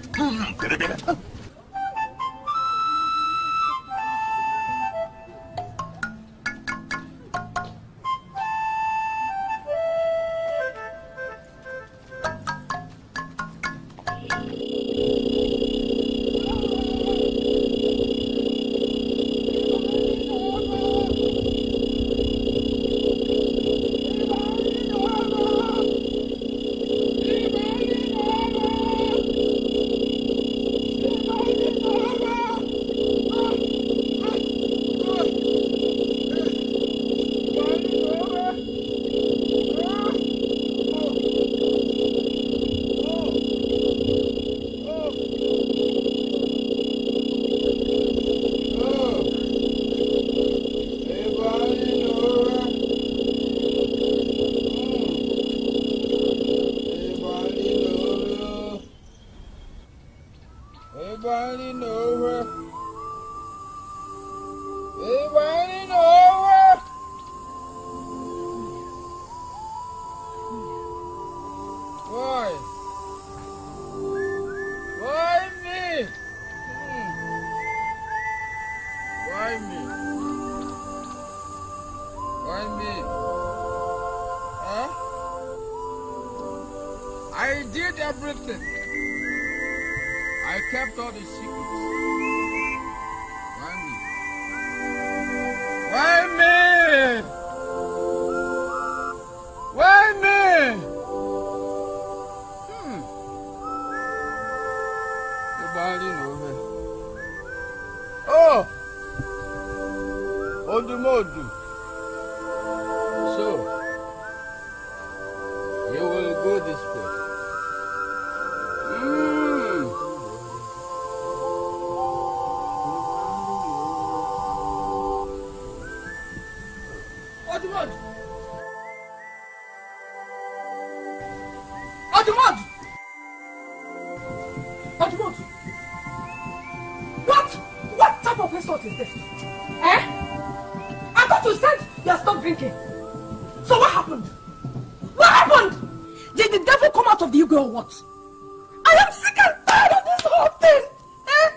I did everything. I kept all the secrets. Why me? Why me? Why me? Oh! Odumodu. So, you will go this way. Odumodu! Odumodu! Odumodu! What type of insult is this? Eh? I thought you said you have stopped drinking. So what happened? What happened? Did the devil come out of the Igwe or what? I am sick and tired of this whole thing. Eh?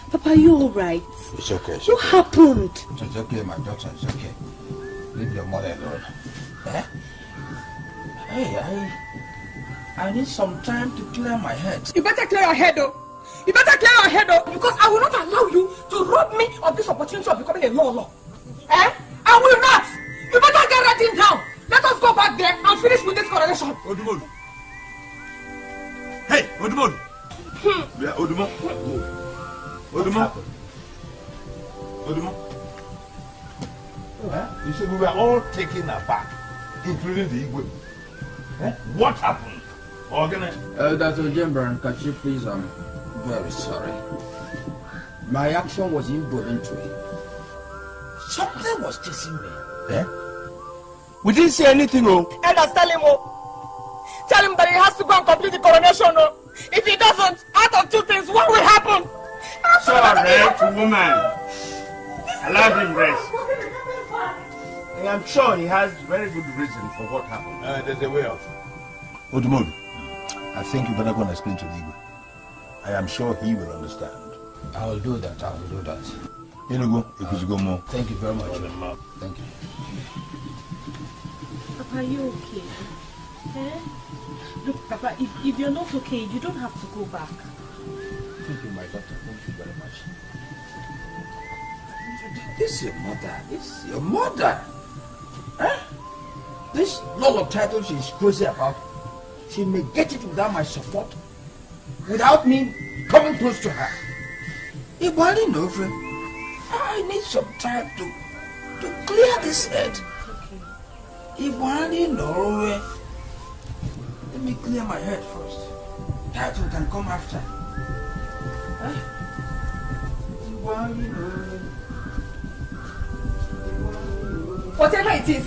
Papa, you alright? It's okay. What happened? It's okay, my daughter. It's okay. Leave your mother alone. Eh? Hey, I need some time to clear my head. You better clear your head, though. You better clear your head, though, because I will not allow you to rob me of this opportunity of becoming a law. Eh? I will not. You better get that thing down. Let us go back there and finish with this coronation. Odumodu. Hey, Odumodu. Yeah, Odumo. You see, we were all taken aback, including the Igwe. What happened? Dr. Jember, can you please, Very sorry. my action was involuntary. Something was chasing me. Eh? We didn't say anything, Elders, tell him, tell him that he has to go and complete the coronation, If he doesn't, out of two things, what will happen? Sorry, woman. Allow him rest. I am sure he has very good reason for what happened. There's a way out. Odumodu, I think you better go and explain to Igwe. I am sure he will understand. I will do that. Inugo, if you go more. Thank you very much. Thank you. Papa, are you okay? Eh? Look, Papa, if you're not okay, you don't have to go back. Thank you, my daughter. Thank you very much. This is your mother. This is your mother. Eh? This lot of titles she's crazy about, she may get it without my support, without me coming close to her. Ibali no friend. I need some time to clear this head. Ibali no. Let me clear my head first. Title can come after. Eh? Ibali no. Whatever it is,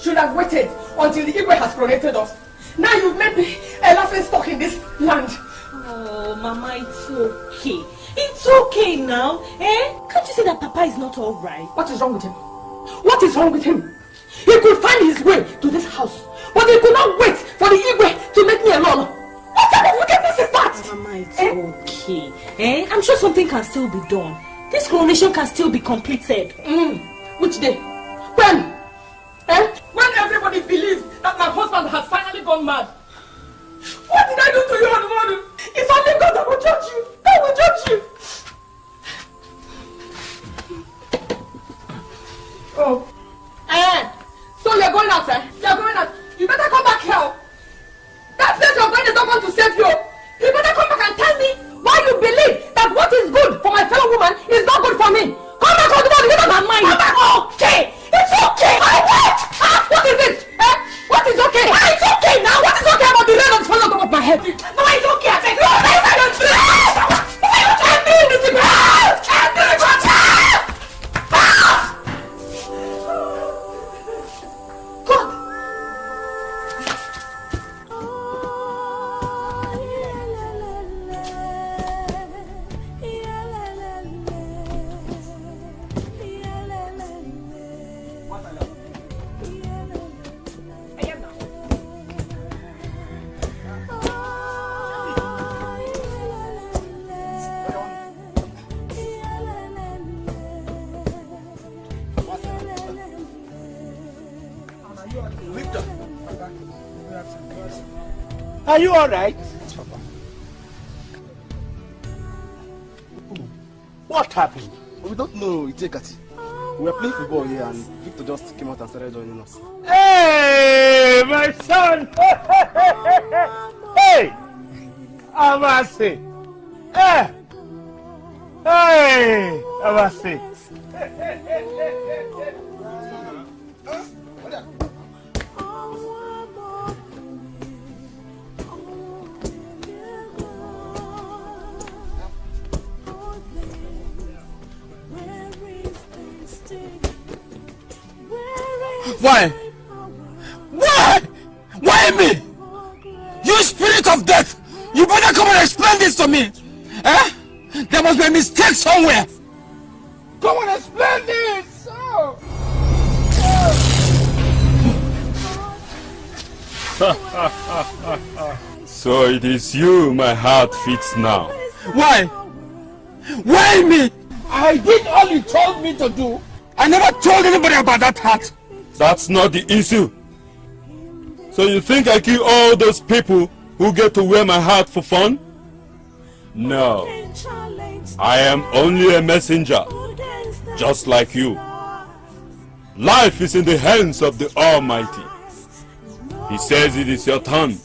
should have waited until the Igwe has coronated us. Now you've made me a laughing stock in this land. Oh, Mama, it's okay. It's okay now, eh? Can't you see that Papa is not all right? What is wrong with him? What is wrong with him? He could find his way to this house, but he could not wait for the Igwe to make me alone. What type of wickedness is that? Mama, it's okay. Eh? I'm sure something can still be done. This coronation can still be completed. Which day? When? Eh? When everybody believes that my husband has finally gone mad. What did I do to you, Odumodu? It's only God that will judge you. God will judge you. Oh. So you're going out, eh? You're going out. You better come back here. That place you're going is not going to save you. You better come back and tell me why you believe that what is good for my fellow woman is not good for me. Come back, Odumodu. You don't have mind. Come back. Okay. It's okay. What is it? What is okay? It's okay now. What is okay about the rain that's falling on top of my head? No, it's okay. I said, no, I don't feel it. Are you alright? Yes, Papa. What happened? We don't know, Ichekati. We were playing football here and Victor just came out and started joining us. Hey, my son! Hey! Amasi! Hey! Hey! Amasi! Why? Why? Why me? You spirit of death! You better come and explain this to me! Eh? There must be a mistake somewhere! Come and explain this! Oh. So it is you my heart fits now. Why? Why me? I did all you told me to do. I never told anybody about that heart. That's not the issue. So you think I kill all those people who get to wear my heart for fun? No. I am only a messenger, just like you. Life is in the hands of the Almighty. He says it is your turn,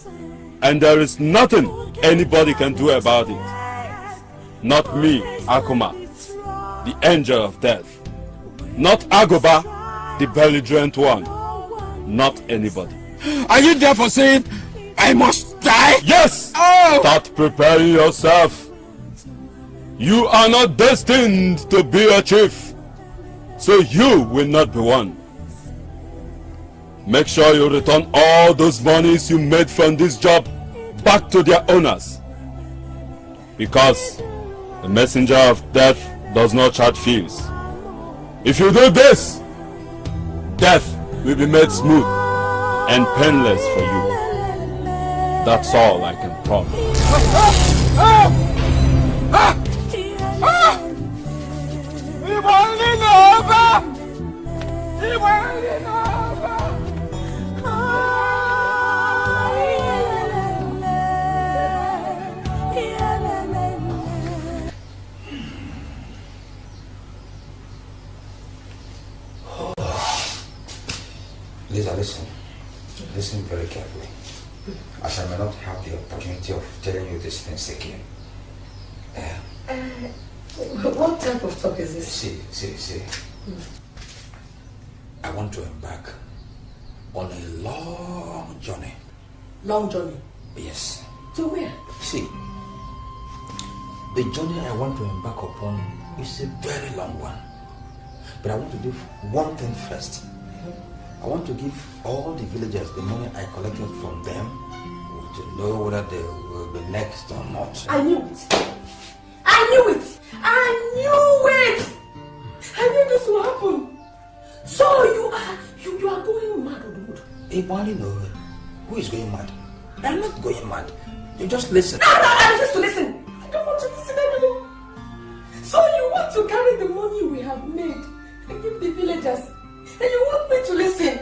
and there is nothing anybody can do about it. Not me, Akuma, the angel of death. Not Agoba, the belligerent one. Not anybody. Are you therefore saying I must die? Yes! Oh! Start preparing yourself. You are not destined to be a chief, so you will not be one. Make sure you return all those monies you made from this job back to their owners. Because the messenger of death does not charge fees. If you do this, death will be made smooth and painless for you. That's all I can promise. Lisa, listen. Listen very carefully, as I may not have the opportunity of telling you these things again. What type of talk is this? See. I want to embark on a long journey. Long journey? Yes. To where? See, the journey I want to embark upon is a very long one. But I want to do one thing first. I want to give all the villagers the money I collected from them to know whether they will be next or not. I knew it. I knew it. I knew this would happen. So you are going mad, Odumodu. No. Who is going mad? I'm not going mad. You just listen. No, I refuse to listen. I don't want to listen anymore. So you want to carry the money we have made and give the villagers, and you want me to listen?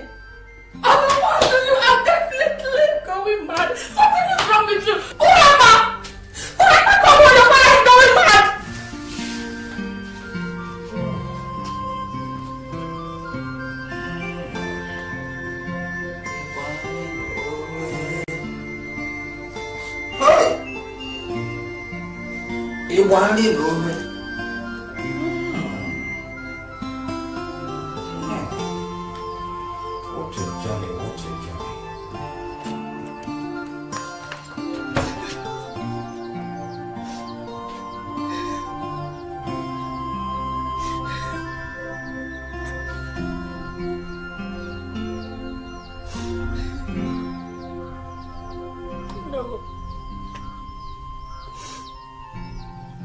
Otherwise, you are definitely going mad. Something is wrong with you. Urama! Come on, your father is going mad! Iwali Rome. What a journey, what a journey. No.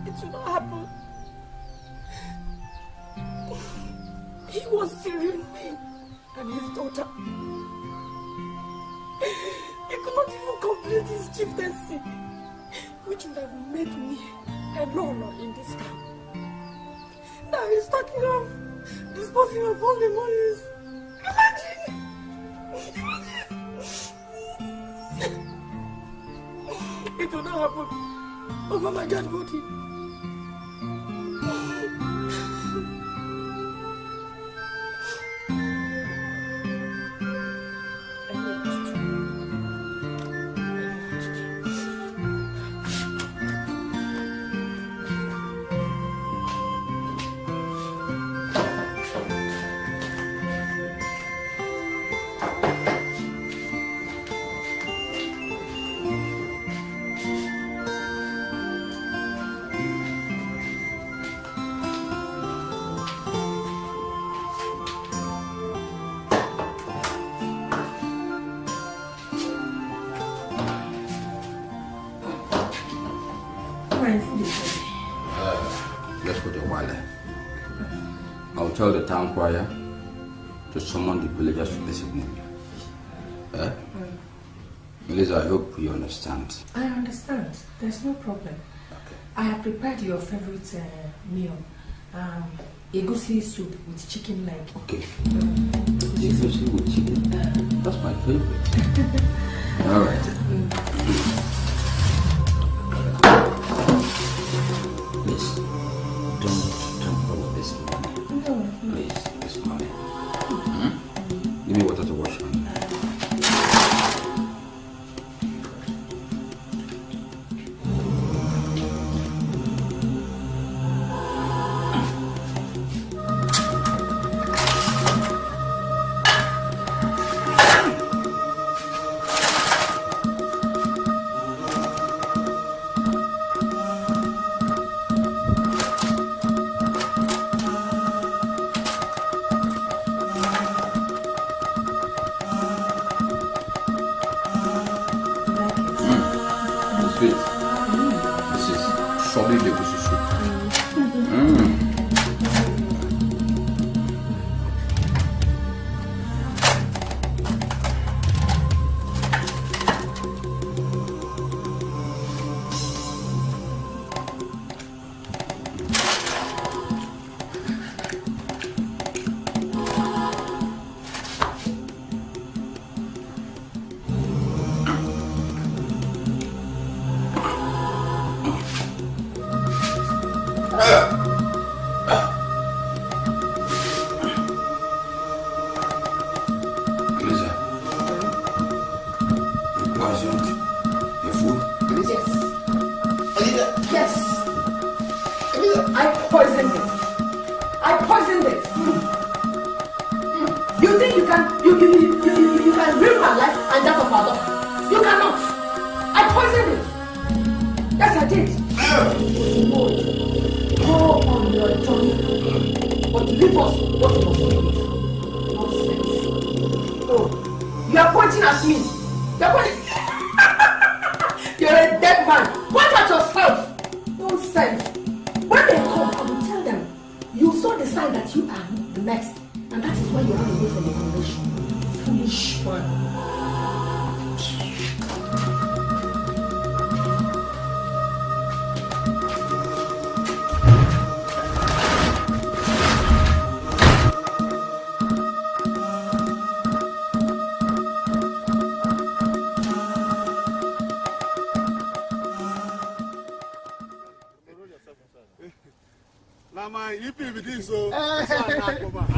It will not happen. He was stealing me and his daughter. He could not even complete his chieftaincy, which would have made me a loner in this town. Now he's talking of disposing of all the monies. Imagine! it will not happen over my dead body. Let's put a while there. I'll tell the town crier to summon the villagers to this evening. Melissa, I hope you understand. I understand. There's no problem. Okay. I have prepared your favorite meal. Egusi soup with chicken leg. Okay. Egusi with chicken? That's my favorite. All right. Please, don't tamper with this money. No. Please, this money. Give me water to wash on.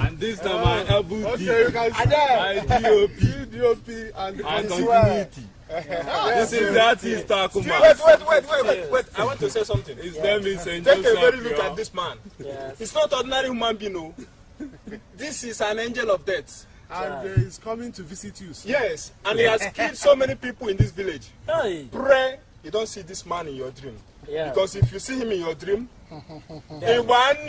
And this is my elbow Okay, you can see my DOP and continuity. This is that is Takuma. Wait. I want to say something. His name is Saint Take Joseph. a very look at this man. Yes. He's not ordinary human being, no. This is an angel of death. And he's coming to visit you. Yes, and he has killed so many people in this village. Hey. Pray you don't see this man in your dream. Yeah. Because if you see him in your dream, he won't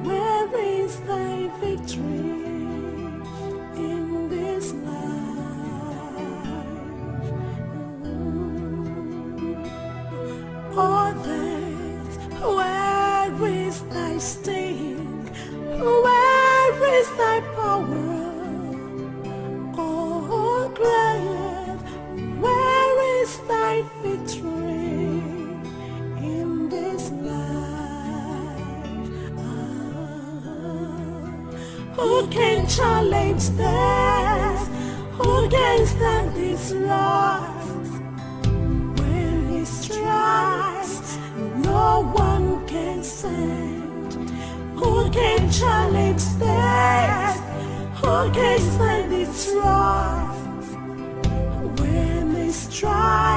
Where is thy victory in this life? can challenge this? Who can stand this love? When he strikes, no one can stand. Who can challenge this? Who can stand this love? When he strikes,